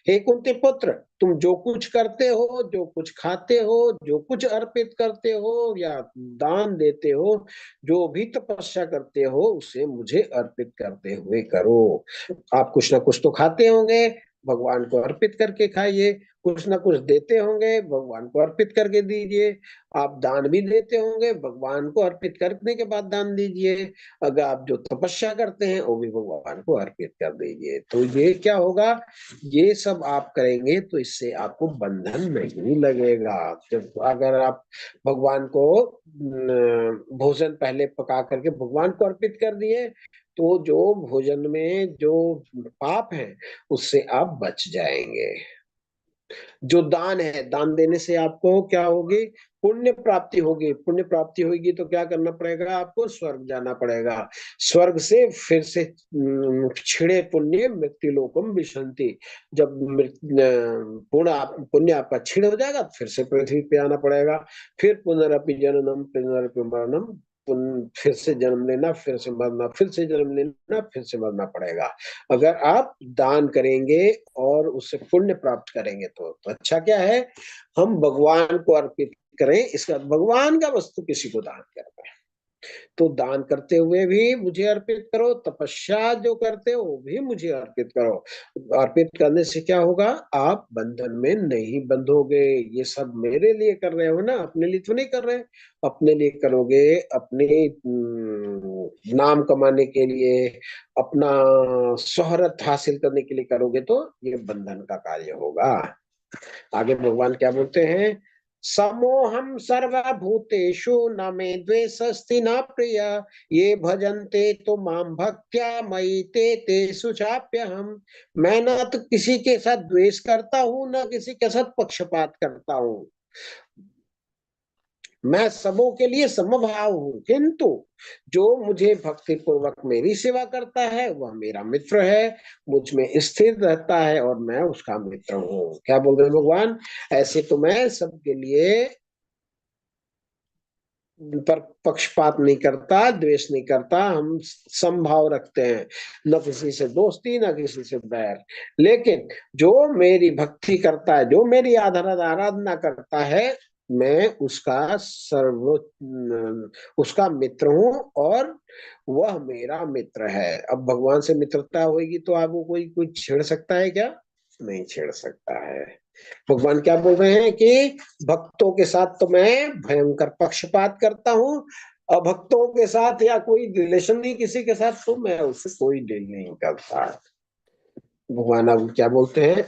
हे कुंती पुत्र, तुम जो कुछ करते हो, जो कुछ खाते हो, जो कुछ अर्पित करते हो या दान देते हो, जो भी तपस्या करते हो, उसे मुझे अर्पित करते हुए करो। आप कुछ ना कुछ तो खाते होंगे, भगवान को अर्पित करके खाइए। कुछ ना कुछ देते होंगे, भगवान को अर्पित करके दीजिए। आप दान भी देते होंगे, भगवान को अर्पित करने के बाद दान दीजिए। अगर आप जो तपस्या करते हैं वो भी भगवान को अर्पित कर दीजिए। तो ये क्या होगा, ये सब आप करेंगे तो इससे आपको बंधन नहीं लगेगा। जब अगर आप भगवान को भोजन पहले पका करके भगवान को अर्पित कर दिए तो जो भोजन में जो पाप है उससे आप बच जाएंगे। जो दान है, दान देने से आपको क्या होगी, पुण्य प्राप्ति होगी। पुण्य प्राप्ति होगी तो क्या करना पड़ेगा, आपको स्वर्ग जाना पड़ेगा। स्वर्ग से फिर से छिड़े पुण्य मृत्यु लोकम विशंति। जब पुण्य आपका छिड़ हो जाएगा फिर से पृथ्वी पे आना पड़ेगा। फिर पुनरपि जननम पुनरपि मरणम, फिर से जन्म लेना, फिर से मरना, फिर से जन्म लेना, फिर से मरना पड़ेगा। अगर आप दान करेंगे और उससे पुण्य प्राप्त करेंगे तो अच्छा क्या है, हम भगवान को अर्पित करें, इसका भगवान का वस्तु किसी को दान कर दें। तो दान करते हुए भी मुझे अर्पित करो, तपस्या जो करते हो वो भी मुझे अर्पित करो। अर्पित करने से क्या होगा, आप बंधन में नहीं बंधोगे। ये सब मेरे लिए कर रहे हो ना, अपने लिए तो नहीं कर रहे। अपने लिए करोगे, अपने नाम कमाने के लिए, अपना शोहरत हासिल करने के लिए करोगे तो ये बंधन का कार्य होगा। आगे भगवान क्या बोलते हैं, समोहम सर्वभूतेषु न मे द्वेषस्ति न प्रिय ये भजन्ते तो माम भक्त्या मयि ते तेषु चाप्यहम्। मैं न तो किसी के साथ द्वेष करता हूँ, न किसी के साथ पक्षपात करता हूँ, मैं सबों के लिए समभाव हूँ, किंतु जो मुझे भक्ति पूर्वक मेरी सेवा करता है वह मेरा मित्र है, मुझ में स्थिर रहता है और मैं उसका मित्र हूँ। क्या बोल रहे भगवान? ऐसे तो मैं सबके लिए पर पक्षपात नहीं करता, द्वेष नहीं करता, हम समभाव रखते हैं, न किसी से दोस्ती न किसी से बैर। लेकिन जो मेरी भक्ति करता है, जो मेरी आराधना करता है, मैं उसका मित्र हूं और वह मेरा मित्र है। अब भगवान से मित्रता होगी तो आपको कोई छेड़ सकता है क्या? नहीं छेड़ सकता है। भगवान क्या बोल रहे हैं कि भक्तों के साथ तो मैं भयंकर पक्षपात करता हूँ, अभक्तों के साथ या कोई रिलेशन नहीं किसी के साथ तो मैं उससे कोई डील नहीं करता। भगवान अब क्या बोलते हैं?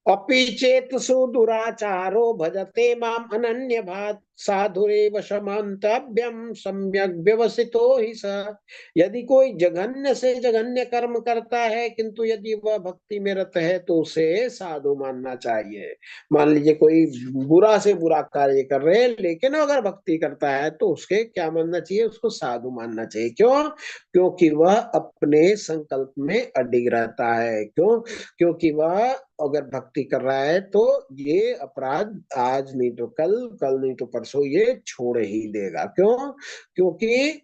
अपि चेतसु दुराचारो भजते माम अनन्य भात साधुरेव शमंतव्यम सम्यक व्यवसितो हि स। यदि कोई जघन्य से जघन्य कर्म करता है किंतु यदि वह भक्ति में रत है तो उसे साधु मानना चाहिए। मान लीजिए कोई बुरा से बुरा कार्य कर रहे हैं लेकिन अगर भक्ति करता है तो उसके क्या मानना चाहिए? उसको साधु मानना चाहिए। क्यों? क्योंकि वह अपने संकल्प में अडिग रहता है। क्यों? क्योंकि वह अगर भक्ति कर रहा है तो ये अपराध आज नहीं तो कल, कल नहीं तो परसों ये छोड़ ही देगा। क्यों? क्योंकि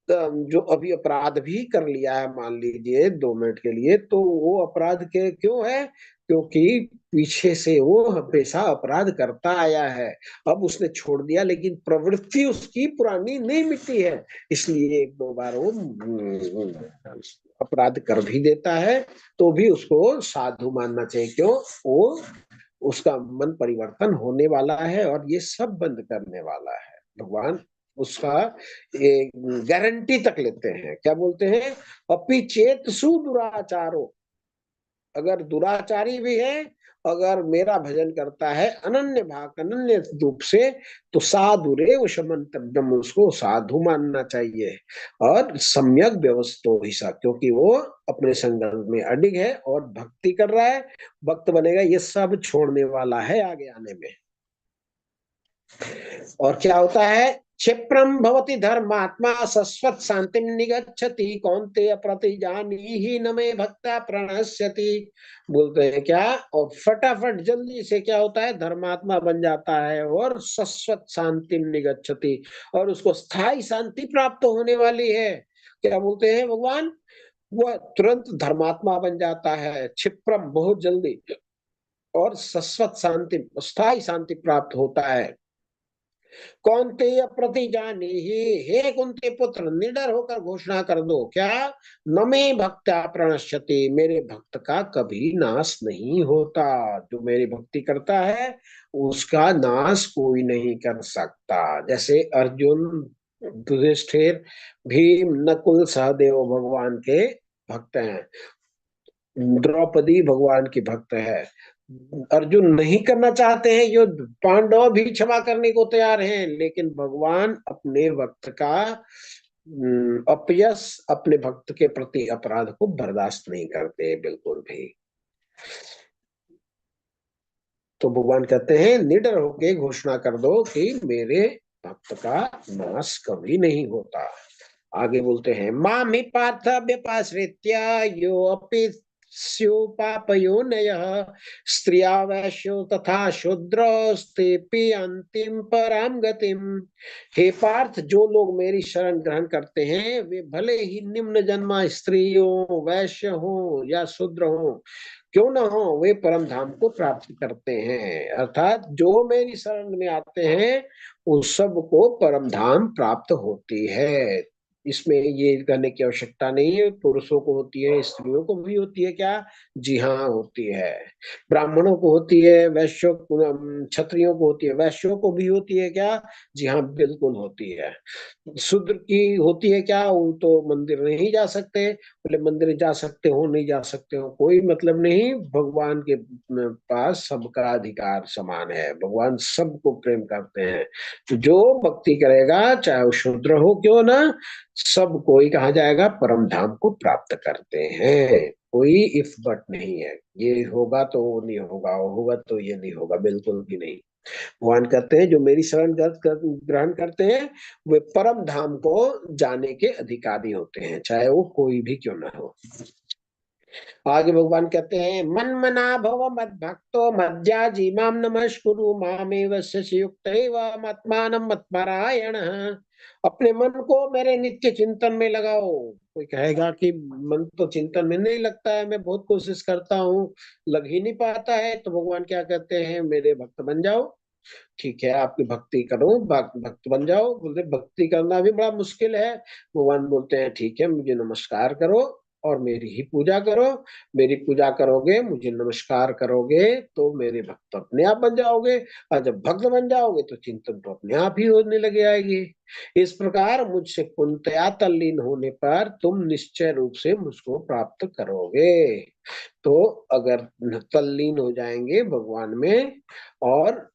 जो अभी अपराध भी कर लिया है मान लीजिए 2 मिनट के लिए, तो वो अपराध के क्यों है? क्योंकि पीछे से वो हमेशा अपराध करता आया है, अब उसने छोड़ दिया लेकिन प्रवृत्ति उसकी पुरानी नहीं मिटी है, इसलिए एक दो बार वो अपराध कर भी देता है तो भी उसको साधु मानना चाहिए। क्यों? वो उसका मन परिवर्तन होने वाला है और ये सब बंद करने वाला है। भगवान उसका गारंटी तक लेते हैं। क्या बोलते हैं? अपि चेत सुदुराचारो, अगर दुराचारी भी है, अगर मेरा भजन करता है अनन्य भाग अनन्य रूप से तो साधु रेव शमंतव्यम, उसको साधु मानना चाहिए। और सम्यक व्यवस्थो हिसा, क्योंकि वो अपने संकल्प में अडिग है और भक्ति कर रहा है, भक्त बनेगा, ये सब छोड़ने वाला है आगे आने में। और क्या होता है? क्षिप्रम भवति धर्मात्मा शश्वत शांतिम निगच्छति कौन्तेय प्रतिजानीहि न मे भक्ता प्रणश्यति। बोलते हैं क्या? और फटाफट जल्दी से क्या होता है? धर्मात्मा बन जाता है और शश्वत शांतिम निगच्छति, और उसको स्थायी शांति प्राप्त होने वाली है। क्या बोलते हैं भगवान? वह तुरंत धर्मात्मा बन जाता है, क्षिप्रम बहुत जल्दी, और शश्वत शांति स्थायी शांति प्राप्त होता है। कौन्तेय प्रतिजानीहि, हे कुंती पुत्र निडर होकर घोषणा कर दो, क्या? न मे भक्त्या प्रणश्यति, मेरे भक्त का कभी नाश नहीं होता। जो मेरी भक्ति करता है उसका नाश कोई नहीं कर सकता। जैसे अर्जुन, युधिष्ठिर, भीम, नकुल, सहदेव भगवान के भक्त हैं, द्रौपदी भगवान की भक्त है। अर्जुन नहीं करना चाहते हैं युद्ध, पांडव भी क्षमा करने को तैयार हैं, लेकिन भगवान अपने भक्त का अपयश, अपने भक्त के प्रति अपराध को बर्दाश्त नहीं करते बिल्कुल भी। तो भगवान कहते हैं निडर होके घोषणा कर दो कि मेरे भक्त का नाश कभी नहीं होता। आगे बोलते हैं मामि पार्थ व्यपाश्रित्य यो अपि स्युपापयोनयः स्त्रिया वैश्यो तथा शूद्रस्तेपि अंतिम पराम गतिम। हे पार्थ, जो लोग मेरी शरण ग्रहण करते हैं वे भले ही निम्न जन्मा स्त्री हो, वैश्य हो या शूद्र हो, क्यों ना हो, वे परम धाम को प्राप्त करते हैं। अर्थात जो मेरी शरण में आते हैं उस सब को परम धाम प्राप्त होती है। इसमें ये कहने की आवश्यकता नहीं है पुरुषों को होती है, स्त्रियों को भी होती है क्या? जी हाँ होती है। ब्राह्मणों को होती है, वैश्यों क्षत्रियों को होती है, वैश्यों को भी होती है क्या? जी हाँ बिल्कुल होती है। शूद्र की होती है क्या? वो तो मंदिर नहीं जा सकते। बोले मंदिर जा सकते हो नहीं जा सकते हो कोई मतलब नहीं, भगवान के पास सबका अधिकार समान है, भगवान सबको प्रेम करते हैं। तो जो भक्ति करेगा चाहे वो शूद्र हो क्यों ना, सब कोई कहा जाएगा परम धाम को प्राप्त करते हैं। कोई इफ बट नहीं है, ये होगा तो वो नहीं होगा, वो होगा तो ये नहीं होगा, बिल्कुल भी नहीं। भगवान कहते हैं जो मेरी शरण ग्रहण करते हैं वे परम धाम को जाने के अधिकारी होते हैं, चाहे वो कोई भी क्यों ना हो। आगे भगवान कहते हैं मन मना भव मद भक्तो मज्जाजी माम नमस्कुरु मामेव युक्तैव आत्मानं मत्परायण। अपने मन को मेरे नित्य चिंतन में लगाओ। कोई कहेगा कि मन तो चिंतन में नहीं लगता है, मैं बहुत कोशिश करता हूँ लग ही नहीं पाता है, तो भगवान क्या कहते हैं मेरे भक्त बन जाओ। ठीक है आपकी भक्ति करो, भक्त बन जाओ। बोलते भक्ति करना भी बड़ा मुश्किल है। भगवान बोलते हैं ठीक है मुझे नमस्कार करो और मेरी ही पूजा करो। मेरी पूजा करोगे, मुझे नमस्कार करोगे तो मेरे भक्त अपने आप बन जाओगे, और जब भक्त बन जाओगे तो चिंतन तो अपने आप ही होने लगे आएगी। इस प्रकार मुझसे पूर्णतया तल्लीन होने पर तुम निश्चय रूप से मुझको प्राप्त करोगे। तो अगर तल्लीन हो जाएंगे भगवान में और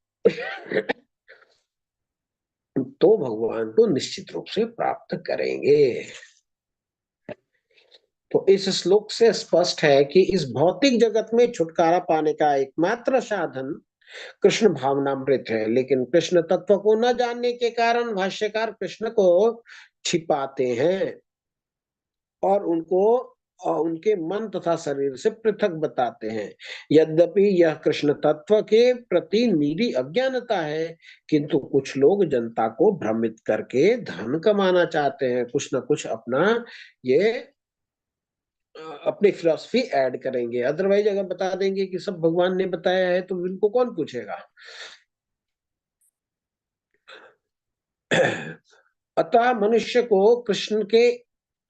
तो भगवान को निश्चित रूप से प्राप्त करेंगे। तो इस श्लोक से स्पष्ट है कि इस भौतिक जगत में छुटकारा पाने का एकमात्र साधन कृष्ण भावनामृत है, लेकिन कृष्ण तत्व को न जानने के कारण भाष्यकार कृष्ण को छिपाते हैं और उनके मन तथा शरीर से पृथक बताते हैं। यद्यपि यह कृष्ण तत्व के प्रति निरी अज्ञानता है, किंतु कुछ लोग जनता को भ्रमित करके धन कमाना चाहते हैं, कुछ ना कुछ अपना ये अपनी फिलॉसफी ऐड करेंगे। अदरवाइज अगर बता देंगे कि सब भगवान ने बताया है तो इनको कौन पूछेगा। अतः मनुष्य को कृष्ण के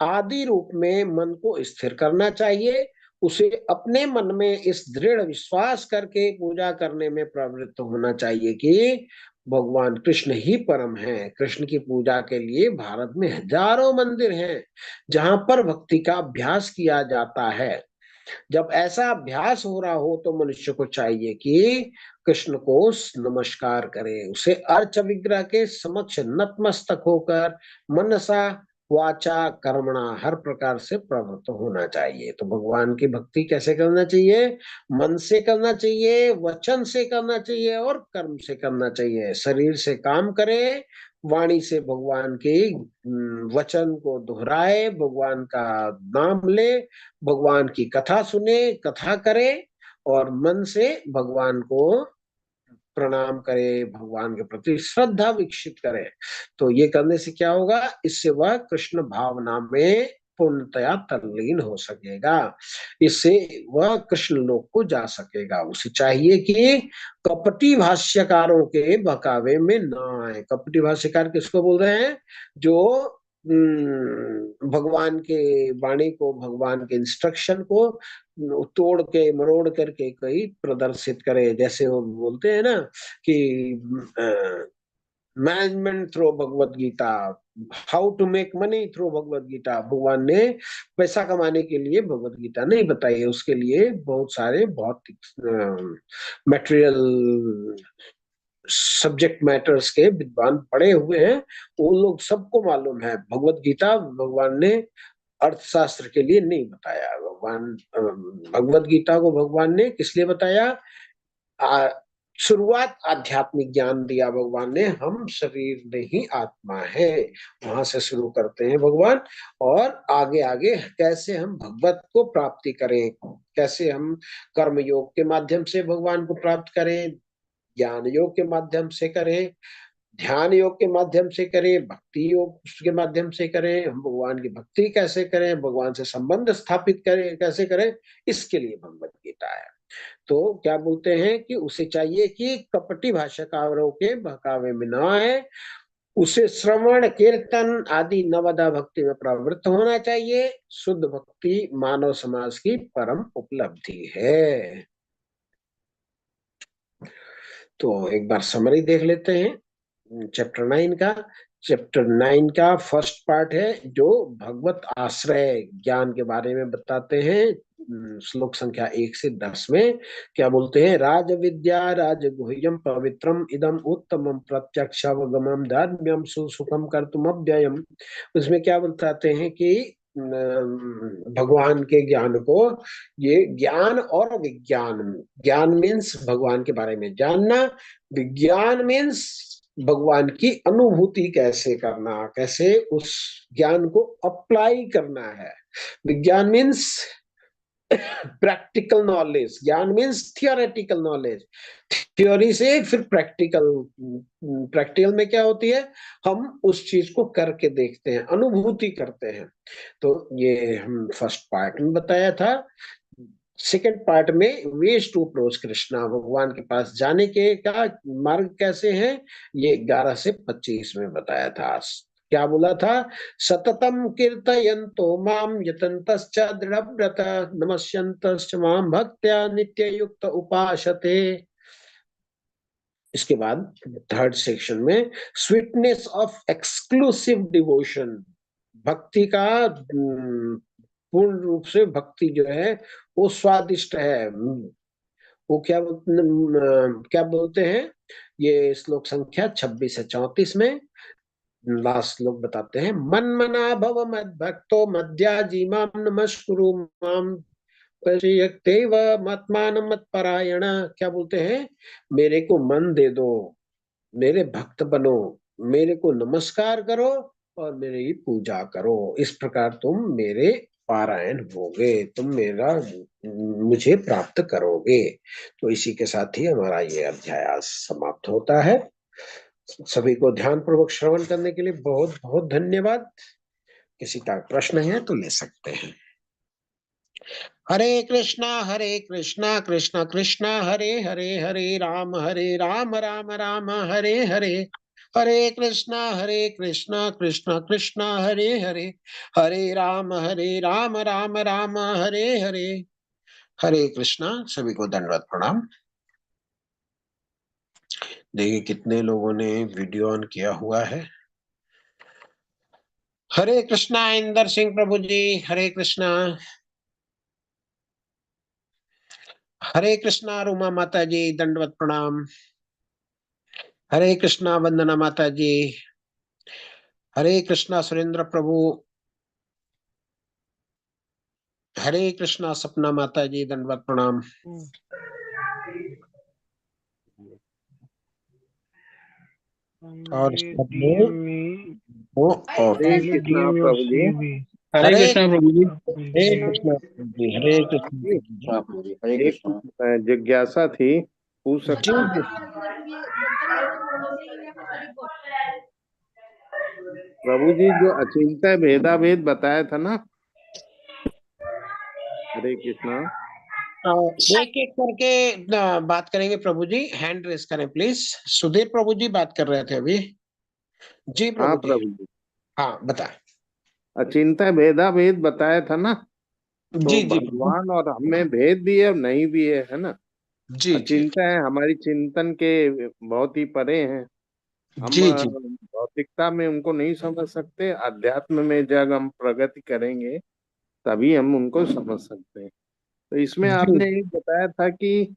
आदि रूप में मन को स्थिर करना चाहिए। उसे अपने मन में इस दृढ़ विश्वास करके पूजा करने में प्रवृत्त होना चाहिए कि भगवान कृष्ण ही परम है। कृष्ण की पूजा के लिए भारत में हजारों मंदिर हैं जहां पर भक्ति का अभ्यास किया जाता है। जब ऐसा अभ्यास हो रहा हो तो मनुष्य को चाहिए कि कृष्ण को नमस्कार करे, उसे अर्च विग्रह के समक्ष नतमस्तक होकर मनसा वाचा कर्मणा हर प्रकार से प्रवृत्त होना चाहिए। तो भगवान की भक्ति कैसे करना चाहिए? मन से करना चाहिए, वचन से करना चाहिए और कर्म से करना चाहिए। शरीर से काम करे, वाणी से भगवान के वचन को दोहराए, भगवान का नाम ले, भगवान की कथा सुने, कथा करे और मन से भगवान को प्रणाम करे, भगवान के प्रति श्रद्धा विकसित करे। तो ये करने से क्या होगा? इससे वह कृष्ण भावना में पूर्णतया तल्लीन हो सकेगा, इससे वह कृष्ण लोक को जा सकेगा। उसे चाहिए कि कपटी भाष्यकारों के बहकावे में न आए। कपटी भाष्यकार किसको बोल रहे हैं? जो भगवान के वाणी को, भगवान के इंस्ट्रक्शन को तोड़ के मरोड़ करके कहीं प्रदर्शित करे। जैसे वो बोलते हैं ना कि management through Bhagavad Gita, how to make money through Bhagavad Gita. भगवान ने पैसा कमाने के लिए भगवत गीता नहीं बताई है, उसके लिए बहुत सारे भौतिक मटेरियल सब्जेक्ट मैटर्स के विद्वान पढ़े हुए हैं, उन लोग सबको मालूम है भगवत गीता भगवान ने अर्थशास्त्र के लिए नहीं बताया। भगवत गीता को भगवान ने किस लिए बताया? शुरुआत आध्यात्मिक ज्ञान दिया भगवान ने, हम शरीर नहीं आत्मा है, वहां से शुरू करते हैं भगवान। और आगे आगे कैसे हम भगवत को प्राप्ति करें, कैसे हम कर्म योग के माध्यम से भगवान को प्राप्त करें, ज्ञान योग के माध्यम से करें, ध्यान योग के माध्यम से करें, भक्ति योग के माध्यम से करें, हम भगवान की भक्ति कैसे करें, भगवान से संबंध स्थापित करें कैसे करें, इसके लिए भगवत गीता है। तो क्या बोलते हैं कि उसे चाहिए कि कपटी भाषाकारों के बहकावे में ना आए, उसे श्रवण कीर्तन आदि नवदा भक्ति में प्रवृत्त होना चाहिए। शुद्ध भक्ति मानव समाज की परम उपलब्धि है। तो एक बार समरी देख लेते हैं चैप्टर 9 का फर्स्ट पार्ट है जो भगवत आश्रय ज्ञान के बारे में बताते हैं। श्लोक संख्या 1 से 10 में क्या बोलते हैं? राज विद्या राजगुह्यम पवित्रम इदम उत्तमम प्रत्यक्षावगमम धर्म्यम सुसुखम कर्तुम अव्ययम। उसमें क्या बताते हैं कि भगवान के ज्ञान को, ये ज्ञान और विज्ञान, ज्ञान मीन्स भगवान के बारे में जानना, विज्ञान मीन्स भगवान की अनुभूति कैसे करना, कैसे उस ज्ञान को अप्लाई करना है। विज्ञान मीन्स प्रैक्टिकल नॉलेज, ज्ञान मीन्स थियोरेटिकल नॉलेज, थ्योरी से फिर प्रैक्टिकल। प्रैक्टिकल में क्या होती है? हम उस चीज को करके देखते हैं, अनुभूति करते हैं। तो ये हम फर्स्ट पार्ट में बताया था। सेकेंड पार्ट में वेज टू अप्रोच कृष्णा, भगवान के पास जाने के का मार्ग कैसे है, ये 11 से 25 में बताया था। क्या बोला था? सततम कीर्तयन्तो माम यतन्तश्च दृढव्रत नमस्यन्तश्च माम भक्त्या नित्ययुक्त उपासते। इसके बाद थर्ड सेक्शन में स्वीटनेस ऑफ एक्सक्लूसिव डिवोशन, भक्ति का पूर्ण रूप से भक्ति जो है वो स्वादिष्ट है। वो क्या बोलते हैं? ये श्लोक संख्या 26 से 34 में लास्ट श्लोक बताते हैं। मन मना भव मद भक्तो मध्याजी माम नमस्कुरु माम मत्मान मत परायण। क्या बोलते हैं? मेरे को मन दे दो, मेरे भक्त बनो, मेरे को नमस्कार करो और मेरी पूजा करो। इस प्रकार तुम मेरे पारायण होगे, तुम मेरा मुझे प्राप्त करोगे। तो इसी के साथ ही हमारा ये अध्याय आज समाप्त होता है। सभी को ध्यान पूर्वक श्रवण करने के लिए बहुत बहुत धन्यवाद। किसी का प्रश्न है तो ले सकते हैं। हरे कृष्णा कृष्णा कृष्णा हरे हरे, हरे राम राम राम हरे हरे, हरे कृष्णा कृष्णा कृष्णा हरे हरे, हरे राम राम राम हरे हरे। हरे कृष्णा। सभी को दंडवत प्रणाम। देखिए कितने लोगों ने वीडियो ऑन किया हुआ है। हरे कृष्णा इंदर सिंह प्रभु जी, हरे कृष्णा। हरे कृष्णा रूमा माता जी, दंडवत प्रणाम। हरे कृष्णा वंदना माता जी, हरे कृष्णा सुरेंद्र प्रभु, हरे कृष्णा सपना माता जी, दंडवत प्रणाम। और सब लोग हरे कृष्णा प्रभु जी। हरे हरे कृष्णा प्रभु जी। हरे कृष्णा जी, हरे कृष्णा एक जिज्ञासा थी, पूछ सकते हैं? जी। प्रभु जी जो अचिंत्य भेदा भेद बताया था ना, हरे कृष्णा। एक एक करके बात करेंगे प्रभु जी। हैंड रेस करें प्लीज। सुधीर प्रभु जी बात कर रहे थे अभी। जी हाँ प्रभु जी। प्रभु जी, हाँ बताएं। अचिंत्य भेदा भेद बताया था ना, तो जी जी प्रभु। भगवान और हमें भेद भी है और नहीं भी है ना। जी जी अचिंत्य है, हमारी चिंतन के बहुत ही परे हैं। हम जी जी भौतिकता में उनको नहीं समझ सकते, अध्यात्म में जब हम प्रगति करेंगे तभी हम उनको समझ सकते हैं। तो इसमें जी। आपने एक बताया था कि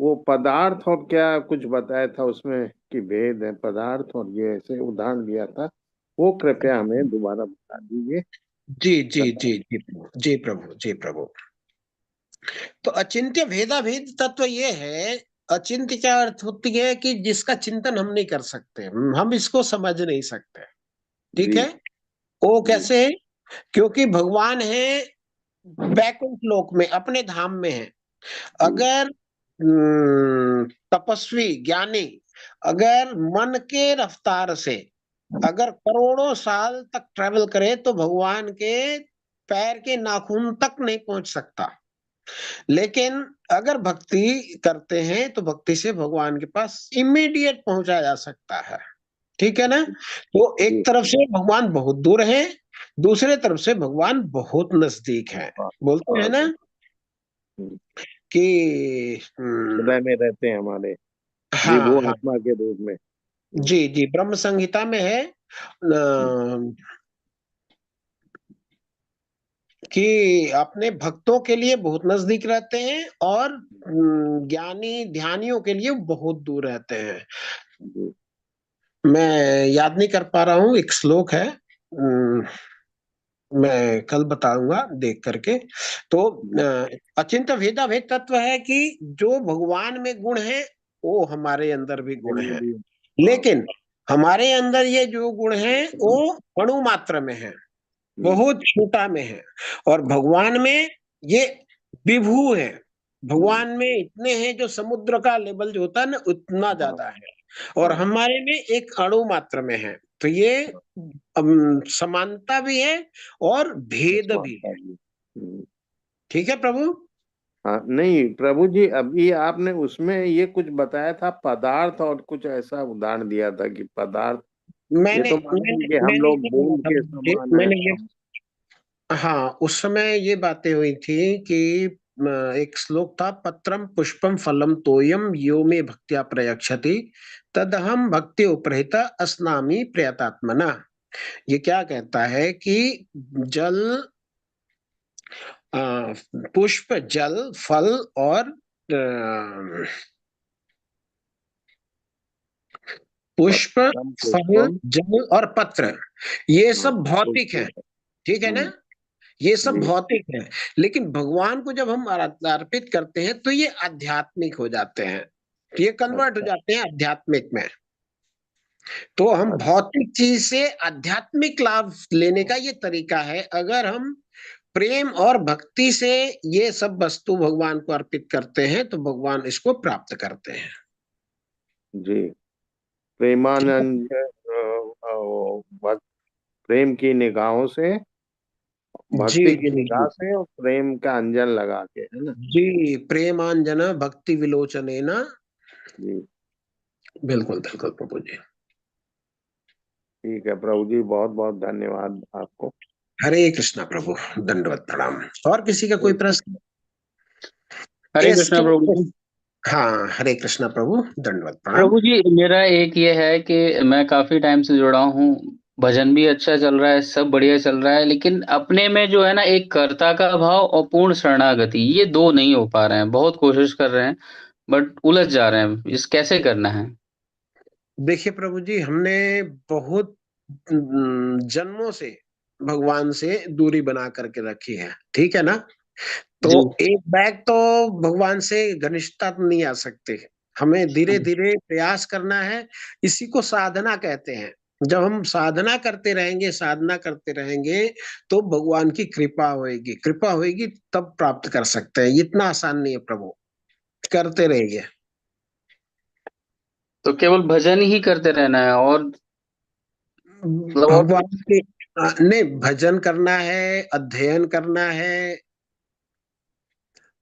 वो पदार्थ और क्या कुछ बताया था उसमें कि भेद है पदार्थ और ये, ऐसे उदाहरण दिया था, वो कृपया हमें दोबारा बता दीजिए। जी जी जी जी प्रभु, जी प्रभु, जी प्रभु। तो अचिंत्य भेदा भेद तत्व ये है। अचिंत्य क्या अर्थ होती है? कि जिसका चिंतन हम नहीं कर सकते, हम इसको समझ नहीं सकते। ठीक जी है। वो जी कैसे है? क्योंकि भगवान है वैकुंठ लोक में, अपने धाम में है। जी अगर तपस्वी ज्ञानी अगर मन के रफ्तार से अगर करोड़ों साल तक ट्रेवल करे तो भगवान के पैर के नाखून तक नहीं पहुंच सकता। लेकिन अगर भक्ति करते हैं तो भक्ति से भगवान के पास इमीडिएट पहुंचा जा सकता है। ठीक है ना। तो एक तरफ से भगवान बहुत दूर है, दूसरे तरफ से भगवान बहुत नजदीक है। बोलते हैं ना कि हृदय में रहते हैं हमारे, हाँ विभु हाँ, आत्मा के रूप में। जी जी, ब्रह्म संहिता में है कि अपने भक्तों के लिए बहुत नजदीक रहते हैं और ज्ञानी ध्यानियों के लिए बहुत दूर रहते हैं। जी। मैं याद नहीं कर पा रहा हूँ, एक श्लोक है, मैं कल बताऊंगा देख करके। तो अचिंत भेदा भेद तत्व है कि जो भगवान में गुण है वो हमारे अंदर भी गुण है, लेकिन हमारे अंदर ये जो गुण है वो अणु मात्र में है, बहुत छोटा में है, और भगवान में ये विभू है। भगवान में इतने हैं जो समुद्र का लेवल जो होता है ना उतना ज्यादा है, और हमारे में एक अणु मात्र में है। तो ये समानता भी है और भेद भी है। ठीक है प्रभु। हाँ, नहीं प्रभु जी, अभी आपने उसमें ये कुछ बताया था पदार्थ, और कुछ ऐसा उदाहरण दिया था कि पदार्थ, ये मैंने तो मान मैंने लीजिए हम मैंने लोग ये बोला बोल था के मुझे, समान है मैंने ये, हम। हाँ उस समय ये बातें हुई थी कि एक श्लोक था, पत्रम पुष्पम फलम तोयम यो में भक्त्या प्रयक्षति तदहम भक्ति उपरहिता अस्नामि प्रयतात्मना। ये क्या कहता है कि जल, पुष्प, जल, फल और पुष्प, पत्रम फल, पुष्पम। जल और पत्र, ये हाँ, सब भौतिक है। ठीक है ना, ये सब जी। भौतिक है। लेकिन भगवान को जब हम अर्पित करते हैं तो ये आध्यात्मिक हो जाते हैं, ये कन्वर्ट हो अच्छा। जाते हैं आध्यात्मिक में। तो हम भौतिक चीज से आध्यात्मिक लाभ लेने का ये तरीका है। अगर हम प्रेम और भक्ति से ये सब वस्तु भगवान को अर्पित करते हैं तो भगवान इसको प्राप्त करते हैं। जी। प्रेमानंद, प्रेम की निगाहों से, जी भक्ति की जी निगाह जी से, और प्रेम का अंजन लगा के, है ना। जी, प्रेमांजन भक्ति विलोचनेन। जी। बिल्कुल बिल्कुल प्रभु जी। ठीक है प्रभु जी, बहुत बहुत धन्यवाद आपको। हरे कृष्णा प्रभु, दंडवत प्रणाम। और किसी का कोई प्रश्न? हरे एस कृष्णा के, प्रभु जी। हाँ हरे कृष्णा प्रभु, दंडवत प्रणाम। प्रभु जी, मेरा एक ये है कि मैं काफी टाइम से जुड़ा हूँ, भजन भी अच्छा चल रहा है, सब बढ़िया चल रहा है, लेकिन अपने में जो है ना एक कर्ता का भाव और पूर्ण शरणागति, ये दो नहीं हो पा रहे हैं। बहुत कोशिश कर रहे हैं बट उलझ जा रहे हैं, इस कैसे करना है? देखिए प्रभु जी, हमने बहुत जन्मों से भगवान से दूरी बना करके रखी है, ठीक है ना। तो जी। एक बैग तो भगवान से घनिष्ठता तो नहीं आ सकते, हमें धीरे धीरे प्रयास करना है। इसी को साधना कहते हैं। जब हम साधना करते रहेंगे, साधना करते रहेंगे, तो भगवान की कृपा होएगी, कृपा होएगी तब प्राप्त कर सकते हैं। इतना आसान नहीं है प्रभु, करते रहिए। तो केवल भजन ही करते रहना है और मतलब और भगवान के नहीं, भजन करना है, अध्ययन करना है,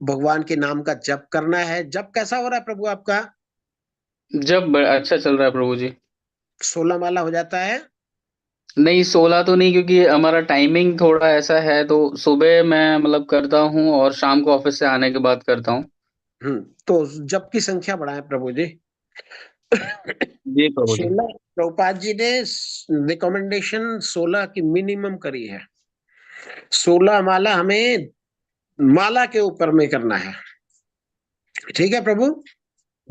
भगवान के नाम का जप करना है। जप कैसा हो रहा है प्रभु आपका? अच्छा चल रहा है प्रभु जी। 16 माला हो जाता है? नहीं, 16 तो नहीं, क्योंकि हमारा टाइमिंग थोड़ा ऐसा है, तो सुबह मैं मतलब करता हूँ और शाम को ऑफिस से आने के बाद करता हूँ। तो जप की संख्या बढ़ाएं प्रभु जी। जी प्रभु जी। 16, प्रभुपाद जी ने रिकमेंडेशन 16 की मिनिमम करी है। 16 माला हमें माला के ऊपर में करना है, ठीक है प्रभु।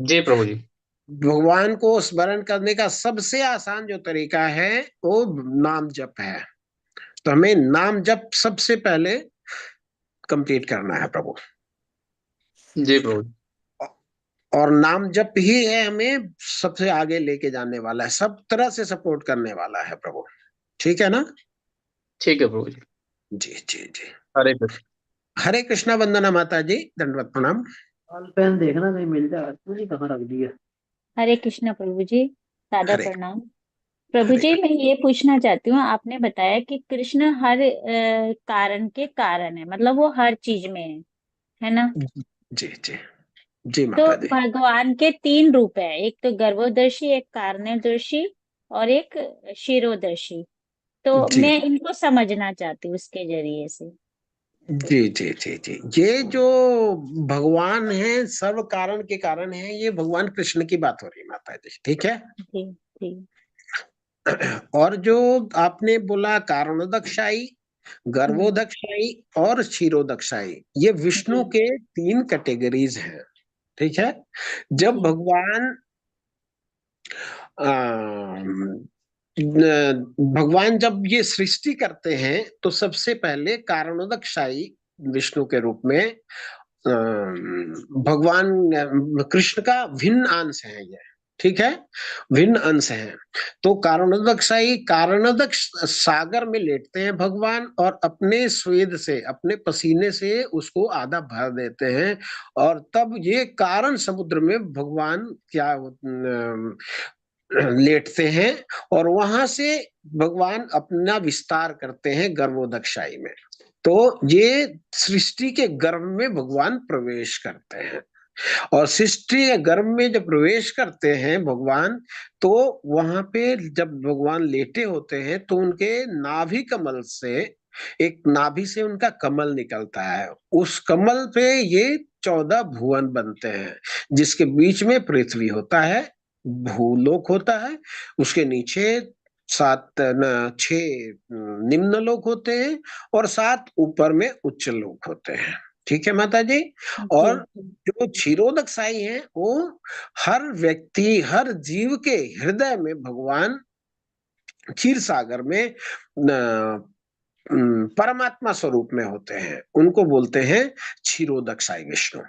जी प्रभु जी। भगवान को स्मरण करने का सबसे आसान जो तरीका है वो नाम जप है। तो हमें नाम जप सबसे पहले कंप्लीट करना है प्रभु। जी प्रभु जी। और नाम जप ही है हमें सबसे आगे लेके जाने वाला है, सब तरह से सपोर्ट करने वाला है प्रभु। ठीक है ना। ठीक है प्रभु जी। जी जी जी। हरे कृष्ण। हरे कृष्णा, वंदना माता जी, दंडवत प्रणाम। पेन देखना कहीं मिल जाए, तूने कहाँ रख दिया? हरे कृष्ण प्रभु जी, सादर हरे प्रणाम। प्रभु हरे जी, मैं ये पूछना चाहती हूँ, आपने बताया कि कृष्ण हर कारण के कारण है, मतलब वो हर चीज में है ना? जी जी जी तो माता जी। भगवान के तीन रूप है, एक तो गर्भोदर्शी, एक कारणदर्शी और एक शिरोदर्शी। तो जी मैं इनको समझना चाहती हूँ उसके जरिए से। जी जी जी जी। ये जो भगवान है, सर्व कारण के कारण है, ये भगवान कृष्ण की बात हो रही है माता जी, ठीक है। जी जी और जो आपने बोला कारणोदकशाई, गर्भोदकशाई और क्षीरोदकशाई, ये विष्णु जी के 3 कैटेगरीज हैं, ठीक है। जब जी भगवान जब ये सृष्टि करते हैं तो सबसे पहले कारणोदकशाई विष्णु के रूप में भगवान कृष्ण का भिन्न अंश है ये, ठीक है, भिन्न अंश है। तो कारणोदकशाई, कारणोदक सागर में लेटते हैं भगवान और अपने स्वेद से, अपने पसीने से उसको आधा भर देते हैं, और तब ये कारण समुद्र में भगवान क्या लेटते हैं, और वहां से भगवान अपना विस्तार करते हैं गर्भोदकशाई में। तो ये सृष्टि के गर्भ में भगवान प्रवेश करते हैं, और सृष्टि के गर्भ में जब प्रवेश करते हैं भगवान, तो वहां पे जब भगवान लेटे होते हैं तो उनके नाभि कमल से, एक नाभि से उनका कमल निकलता है, उस कमल पे ये 14 भुवन बनते हैं, जिसके बीच में पृथ्वी होता है, भूलोक होता है, उसके नीचे 6 निम्न लोक होते हैं, और 7 ऊपर में उच्च लोक होते हैं, ठीक है माता जी। जी और जो क्षीरोदक साई है, वो हर व्यक्ति, हर जीव के हृदय में भगवान क्षीर सागर में परमात्मा स्वरूप में होते हैं, उनको बोलते हैं क्षीरोदक साई विष्णु।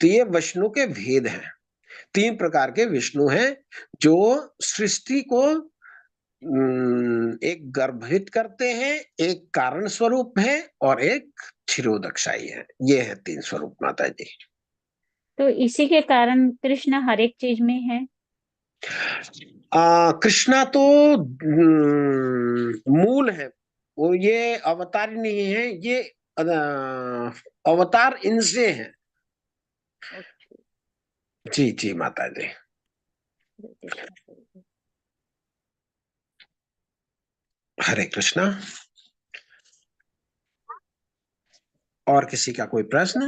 तो ये विष्णु के भेद हैं, 3 प्रकार के विष्णु हैं, जो सृष्टि को एक गर्भित करते हैं, एक कारण स्वरूप है, और एक क्षीरोदकशाही है। ये है 3 स्वरूप माता जी। तो इसी के कारण कृष्ण हर एक चीज में है। कृष्णा तो मूल है, वो ये अवतार नहीं है, ये अवतार इनसे है। ओके। जी जी माता जी। हरे कृष्णा। और किसी का कोई प्रश्न?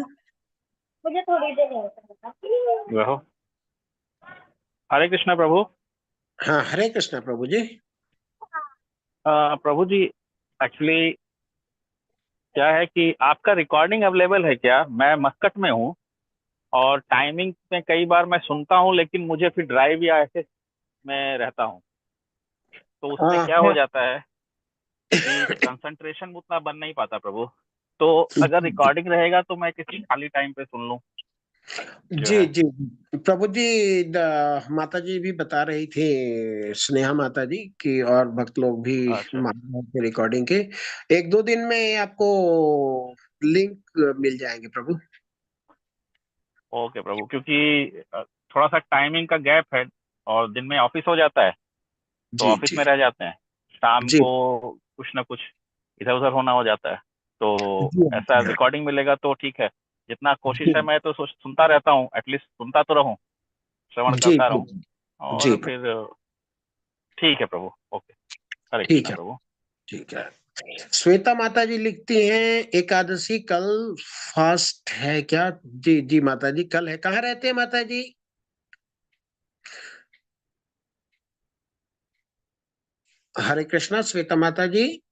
मुझे थोड़ी देर रहो। हरे कृष्णा प्रभु। हाँ, हरे कृष्णा प्रभु जी। प्रभु जी, एक्चुअली क्या है कि आपका रिकॉर्डिंग अवेलेबल है क्या? मैं मस्कट में हूँ और टाइमिंग में कई बार मैं सुनता हूँ, लेकिन मुझे फिर ड्राइव या ऐसे में रहता हूँ, तो उसमें क्या हो हाँ, जाता है कि कंसंट्रेशन उतना बन नहीं पाता प्रभु। तो अगर रिकॉर्डिंग रहेगा तो मैं किसी खाली टाइम पे सुन लूँ जो जी है। जी प्रभु जी। माता जी भी बता रही थी, स्नेहा माता जी की, और भक्त लोग भी अच्छा, के रिकॉर्डिंग के 1-2 दिन में आपको लिंक मिल जाएंगे प्रभु। ओके प्रभु, क्योंकि थोड़ा सा टाइमिंग का गैप है और दिन में ऑफिस हो जाता है, तो जी ऑफिस जी में रह जाते हैं, शाम जी को कुछ ना कुछ इधर उधर होना हो जाता है। तो जी ऐसा रिकॉर्डिंग मिलेगा तो ठीक है। जितना कोशिश है, जी मैं तो सुनता रहता हूँ, एटलीस्ट सुनता तो रहूँ, श्रवण जी करता जी रहूँ। जी और प्रभु। फिर ठीक है प्रभु। ओके। हरे ठीक कृष्णा है, प्रभु। ठीक है। श्वेता माता जी लिखती हैं, एकादशी कल फास्ट है क्या? जी जी माता जी, कल है। कहाँ रहते हैं माता जी? हरे कृष्णा श्वेता माता जी।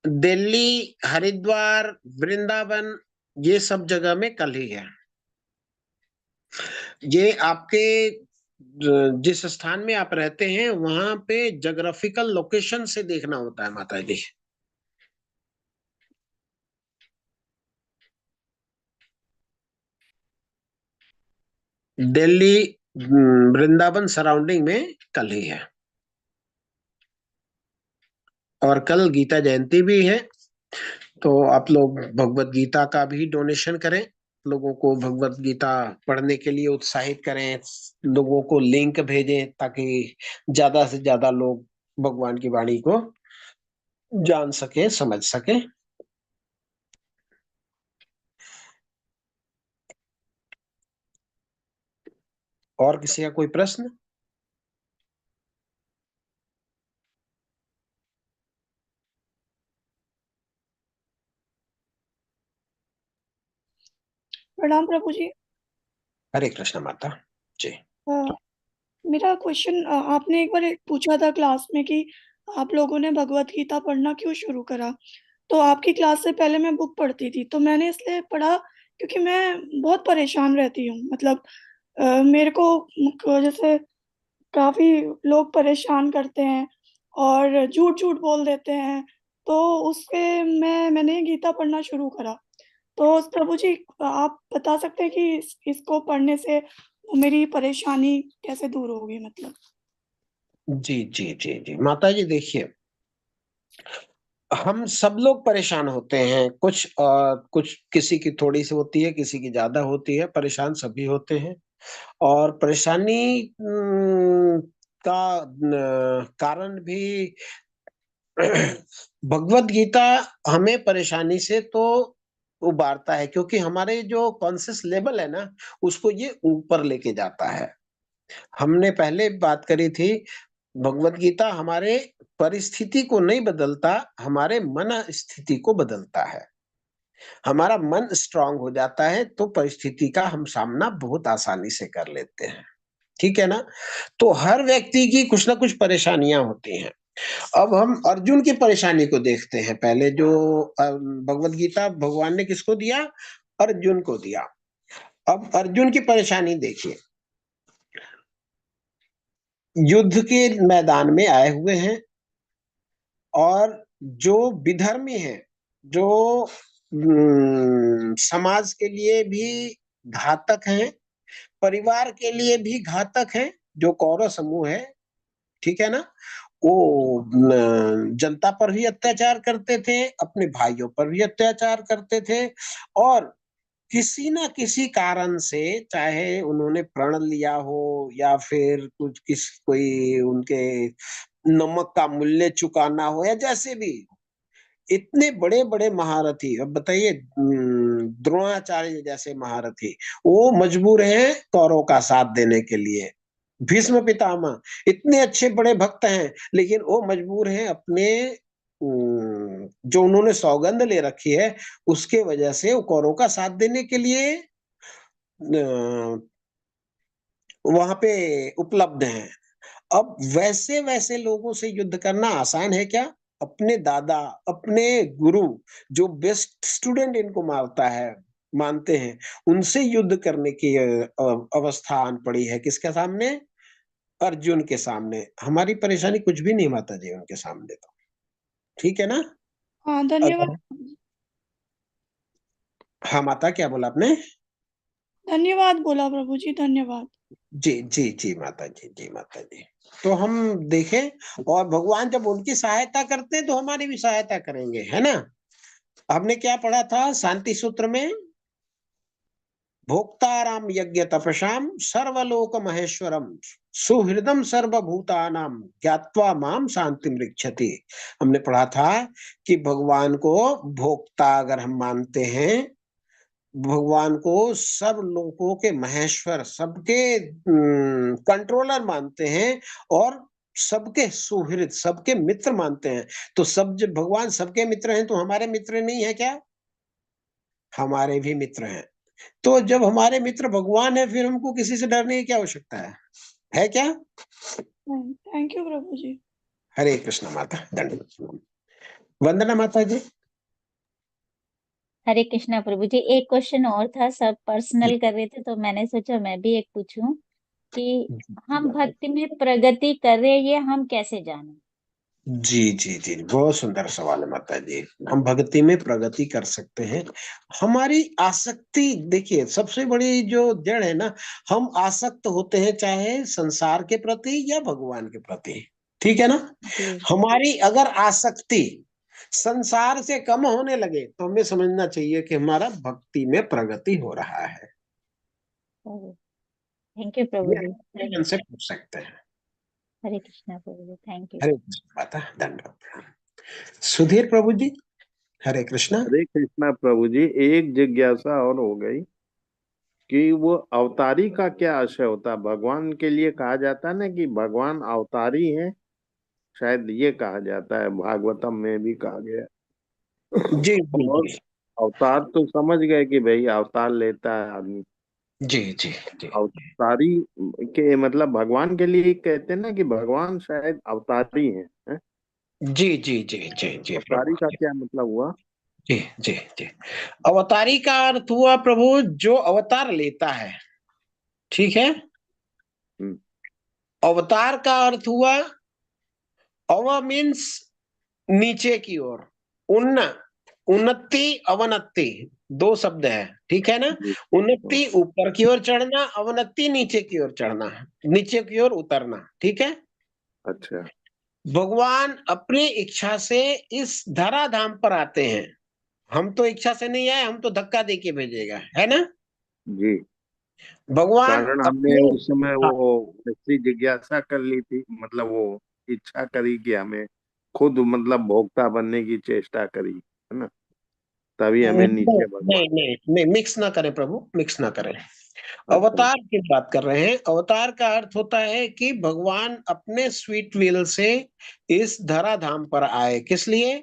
दिल्ली, हरिद्वार, वृंदावन, ये सब जगह में कल ही है। ये आपके जिस स्थान में आप रहते हैं वहां पे जोग्राफिकल लोकेशन से देखना होता है माता जी। दिल्ली, वृंदावन सराउंडिंग में कल ही है। और कल गीता जयंती भी है, तो आप लोग भगवत गीता का भी डोनेशन करें, लोगों को भगवत गीता पढ़ने के लिए उत्साहित करें, लोगों को लिंक भेजें, ताकि ज्यादा से ज्यादा लोग भगवान की वाणी को जान सके, समझ सके। और किसी का कोई प्रश्न? प्रणाम प्रभु जी। हरे कृष्ण माता जी। मेरा क्वेश्चन, आपने एक बार पूछा था क्लास में कि आप लोगों ने भगवत गीता पढ़ना क्यों शुरू करा। तो आपकी क्लास से पहले मैं बुक पढ़ती थी, तो मैंने इसलिए पढ़ा क्योंकि मैं बहुत परेशान रहती हूँ। मतलब मेरे को जैसे काफी लोग परेशान करते हैं और झूठ झूठ बोल देते हैं, तो उससे मैंने गीता पढ़ना शुरू करा। तो प्रभु जी, आप बता सकते हैं कि इसको पढ़ने से मेरी परेशानी कैसे दूर होगी? मतलब जी जी जी जी माता जी, देखिए, हम सब लोग परेशान होते हैं। कुछ किसी की थोड़ी सी होती है, किसी की ज्यादा होती है। परेशान सभी होते हैं। और परेशानी का कारण भी भगवत गीता हमें परेशानी से तो उबारता है, क्योंकि हमारे जो कॉन्शियस लेवल है ना, उसको ये ऊपर लेके जाता है। हमने पहले बात करी थी, भगवत गीता हमारे परिस्थिति को नहीं बदलता, हमारे मन स्थिति को बदलता है। हमारा मन स्ट्रांग हो जाता है तो परिस्थिति का हम सामना बहुत आसानी से कर लेते हैं। ठीक है ना? तो हर व्यक्ति की कुछ ना कुछ परेशानियां होती हैं। अब हम अर्जुन की परेशानी को देखते हैं। पहले जो भगवत गीता भगवान ने किसको दिया? अर्जुन को दिया। अब अर्जुन की परेशानी देखिए। युद्ध के मैदान में आए हुए हैं और जो विधर्मी हैं, जो समाज के लिए भी घातक हैं, परिवार के लिए भी घातक हैं, जो कौरव समूह है, ठीक है ना, वो जनता पर भी अत्याचार करते थे, अपने भाइयों पर भी अत्याचार करते थे। और किसी ना किसी कारण से, चाहे उन्होंने प्रण लिया हो या फिर कोई उनके नमक का मूल्य चुकाना हो, या जैसे भी, इतने बड़े बड़े महारथी, अब बताइए, द्रोणाचार्य जैसे महारथी, वो मजबूर हैं कौरवों का साथ देने के लिए। भीष्म पितामह इतने अच्छे बड़े भक्त हैं, लेकिन वो मजबूर हैं अपने जो उन्होंने सौगंध ले रखी है, उसके वजह से वो कौरवों का साथ देने के लिए वहां पे उपलब्ध हैं। अब वैसे वैसे लोगों से युद्ध करना आसान है क्या? अपने दादा, अपने गुरु, जो बेस्ट स्टूडेंट इनको मानते हैं, उनसे युद्ध करने की अवस्था आन पड़ी है। किसके सामने? अर्जुन के सामने। हमारी परेशानी कुछ भी नहीं माता जी उनके सामने तो। ठीक है ना? हाँ, धन्यवाद। हाँ माता, क्या बोला आपने? धन्यवाद बोला प्रभु जी, धन्यवाद। जी जी जी माता जी, जी माता जी। तो हम देखें, और भगवान जब उनकी सहायता करते हैं तो हमारी भी सहायता करेंगे, है ना? हमने क्या पढ़ा था शांति सूत्र में? भोक्ताराम यज्ञ तपसाम सर्वलोक महेश्वरम सुहृदम सर्वभूतानाम ज्ञात्वा माम शांति मृक्षति। हमने पढ़ा था कि भगवान को भोक्ता अगर हम मानते हैं, भगवान को सब लोगों के महेश्वर, सबके कंट्रोलर मानते हैं, और सबके सुहृद, सबके मित्र मानते हैं, तो सब, जब भगवान सबके मित्र हैं, तो हमारे मित्र नहीं है क्या? हमारे भी मित्र हैं। तो जब हमारे मित्र भगवान है, फिर हमको किसी से डरने की क्या आवश्यकता है क्या? थैंक यू प्रभु जी। हरे कृष्ण माता, दंडवत। वंदना माता जी। हरे कृष्णा प्रभु जी। एक क्वेश्चन और था, सब पर्सनल कर रहे थे तो मैंने सोचा मैं भी एक पूछूं कि हम भक्ति में प्रगति कर रहे हैं, ये हम कैसे जानें? जी जी जी, बहुत सुंदर सवाल है माता जी। हम भक्ति में प्रगति कर सकते हैं। हमारी आसक्ति, देखिए, सबसे बड़ी जो जड़ है ना, हम आसक्त होते हैं चाहे संसार के प्रति या भगवान के प्रति। ठीक है ना? जी हमारी अगर आसक्ति संसार से कम होने लगे तो हमें समझना चाहिए कि हमारा भक्ति में प्रगति हो रहा है। थैंक यू प्रभु ये जी। हम इनसे पूछ सकते हैं। हरे कृष्णा प्रभु जी, थैंक यू। हरे कृष्ण माता, धन्यवाद। सुधीर प्रभु जी, हरे कृष्णा। हरे कृष्णा प्रभु जी, एक जिज्ञासा और हो गई कि वो अवतारी का क्या आशय होता है? भगवान के लिए कहा जाता है ना कि भगवान अवतारी हैं, शायद ये कहा जाता है, भागवतम में भी कहा गया है। जी जी और जी। अवतार तो समझ गए कि भाई अवतार लेता है आदमी। जी जी जी अवतारी के मतलब भगवान के लिए कहते हैं ना कि भगवान शायद अवतारी हैं? जी जी जी जी जी अवतारी प्रभु का क्या मतलब हुआ? जी जी जी। अवतारी का अर्थ हुआ प्रभु जो अवतार लेता है, ठीक है। हम्म, अवतार का अर्थ हुआ, अव मीन्स नीचे की ओर, उन्न, उन्नति अवनति, दो शब्द है, ठीक है ना। जी। उन्नति ऊपर की ओर चढ़ना, अवनति नीचे की ओर चढ़ना, नीचे की ओर उतरना, ठीक है। अच्छा। भगवान अपनी इच्छा से इस धराधाम पर आते हैं। हम तो इच्छा से नहीं आए, हम तो धक्का दे के भेजेगा, है ना। जी। भगवान कारण हमने अपने, उस समय हाँ, वो ऐसी जिज्ञासा कर ली थी, मतलब वो इच्छा करी कि हमें खुद मतलब भोक्ता बनने की चेष्टा करी, है ना, तभी हमें नहीं नीचे भगवान। नहीं नहीं नहीं, मिक्स ना करें प्रभु, मिक्स ना करें। अच्छा। अवतार की बात कर रहे हैं। अवतार का अर्थ होता है कि भगवान अपने स्वीट विल से इस धराधाम पर आए, किस लिए?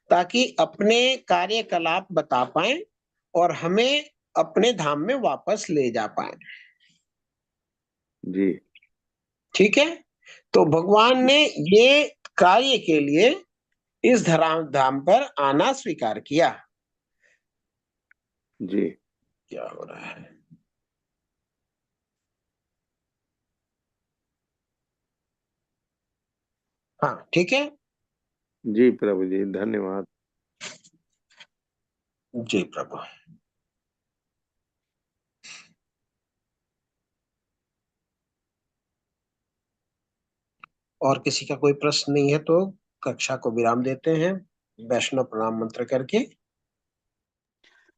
ताकि अपने कार्यकलाप बता पाए और हमें अपने धाम में वापस ले जा पाए, जी। ठीक है। तो भगवान ने ये कार्य के लिए इस धराधाम पर आना स्वीकार किया। जी। क्या हो रहा है? हाँ, ठीक है। जी प्रभु जी, धन्यवाद। जी प्रभु। और किसी का कोई प्रश्न नहीं है तो कक्षा को विराम देते हैं वैष्णव प्रणाम मंत्र करके।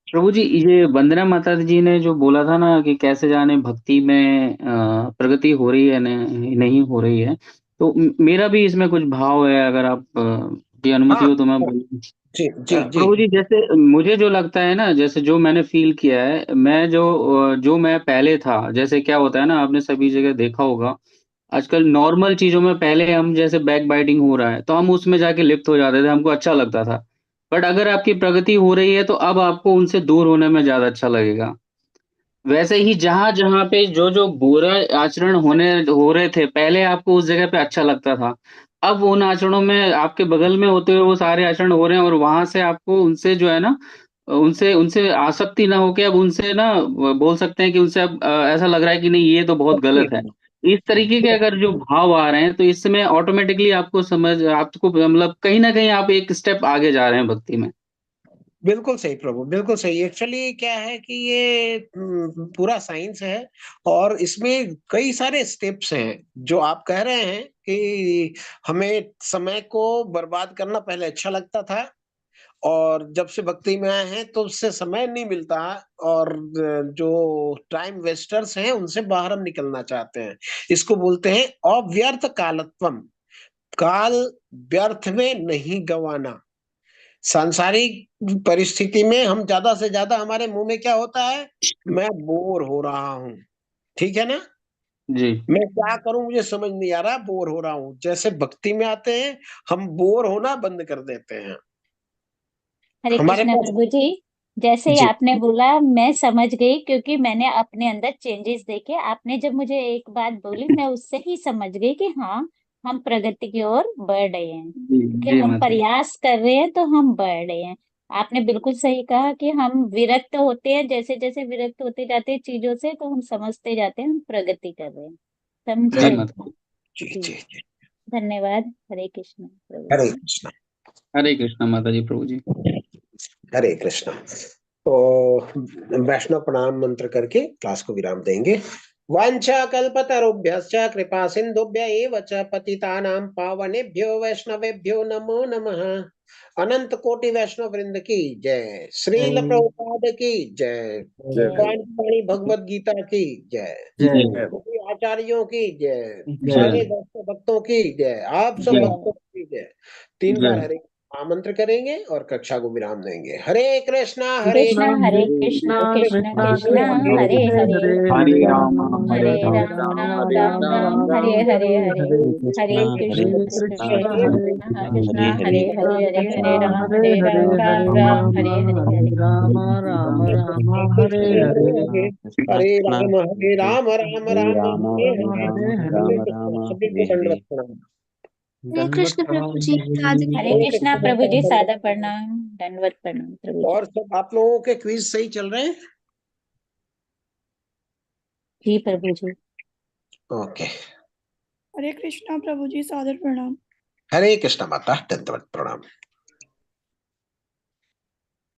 प्रभु जी, ये वंदना माता जी ने जो बोला था ना कि कैसे जाने भक्ति में प्रगति हो रही है नहीं हो रही है, तो मेरा भी इसमें कुछ भाव है, अगर आप की अनुमति हाँ हो तो मैं बोलूं। जी जी जी प्रभु जी, जैसे मुझे जो लगता है ना, जैसे जो मैंने फील किया है, मैं जो मैं पहले था, जैसे क्या होता है ना, आपने सभी जगह देखा होगा, आजकल नॉर्मल चीजों में पहले हम जैसे बैक बाइटिंग हो रहा है तो हम उसमें जाके लिप्त हो जाते थे, हमको अच्छा लगता था। बट अगर आपकी प्रगति हो रही है तो अब आपको उनसे दूर होने में ज्यादा अच्छा लगेगा। वैसे ही जहां जहां पे जो जो बुरा आचरण होने हो रहे थे पहले, आपको उस जगह पे अच्छा लगता था, अब उन आचरणों में आपके बगल में होते हुए वो सारे आचरण हो रहे हैं, और वहां से आपको उनसे जो है ना, उनसे उनसे आसक्ति ना होके अब उनसे ना, बोल सकते हैं कि उनसे अब ऐसा लग रहा है कि नहीं, ये तो बहुत गलत है। इस तरीके के अगर जो भाव आ रहे हैं तो इसमें ऑटोमेटिकली आपको मतलब कहीं ना कहीं आप एक स्टेप आगे जा रहे हैं भक्ति में। बिल्कुल सही प्रभु, बिल्कुल सही। एक्चुअली क्या है कि ये पूरा साइंस है और इसमें कई सारे स्टेप्स हैं। जो आप कह रहे हैं कि हमें समय को बर्बाद करना पहले अच्छा लगता था और जब से भक्ति में आए हैं तो उससे समय नहीं मिलता, और जो टाइम वेस्टर्स हैं उनसे बाहर हम निकलना चाहते हैं। इसको बोलते हैं अव्यर्थ कालत्वम, काल व्यर्थ में नहीं गंवाना। सांसारिक परिस्थिति में हम ज्यादा से ज्यादा, हमारे मुंह में क्या होता है? मैं बोर हो रहा हूँ, ठीक है ना। जी। मैं क्या करूं, मुझे समझ नहीं आ रहा, बोर हो रहा हूँ। जैसे भक्ति में आते हैं हम बोर होना बंद कर देते हैं। हरे हमारे कृष्णा पास, प्रभु जी, जैसे ही जी आपने बोला मैं समझ गई, क्योंकि मैंने अपने अंदर चेंजेस देखे। आपने जब मुझे एक बात बोली मैं उससे ही समझ गई कि हाँ, हम प्रगति की ओर बढ़ रहे हैं, जी। क्योंकि जी हम माता जी। प्रयास कर रहे हैं तो हम बढ़ रहे हैं। आपने बिल्कुल सही कहा कि हम विरक्त होते हैं, जैसे जैसे विरक्त होते जाते हैं चीजों से तो हम समझते जाते हैं हम प्रगति कर रहे हैं। जी समझे? माता जी। जी जी, जी जी। धन्यवाद। हरे कृष्ण प्रभु हरे जी। कृष्णा। हरे कृष्णा माता जी, प्रभु जी। हरे कृष्णा। तो वैष्णव प्रणाम मंत्र करके क्लास को विराम देंगे। वाञ्छा कल्पतरुभ्यश्च कृपा सिन्धुभ्य एव च पतितानां पावनेभ्यो वैष्णवेभ्यो नमो नमः। अनंत कोटि वैष्णव वृंद की जय। श्रील प्रभुपाद की जय। जय जय। प्रभु। पाणि भगवद गीता की जय। जी। सभी आचार्यों की जय। जय। सारे भक्तों की जय। आप सब जय। भक्तों की जय। 3 बार जय। हरे आमंत्रण करेंगे और कक्षा को विराम देंगे। हरे कृष्णा कृष्णा हरे कृष्णा कृष्ण कृष्णा हरे हरे हरे राम हरे राम राम राम राम हरे हरे हरे कृष्ण कृष्ण कृष्ण हरे हरे हरे राम राम हरे हरे राम राम राम हरे हरे हरे राम राम राम हरे हरे हरे। हरे सभी को दंडवत प्रणाम। हरे कृष्ण प्रभु जी, राधे हरे कृष्णा प्रभु जी, सादा प्रणाम, दंडवत प्रणाम प्रभु जी। और सब आप लोगों के क्विज सही चल रहे हैं? जी प्रभु जी। ओके। हरे कृष्णा प्रभु जी, सादर प्रणाम। हरे कृष्ण माता, दंडवत प्रणाम।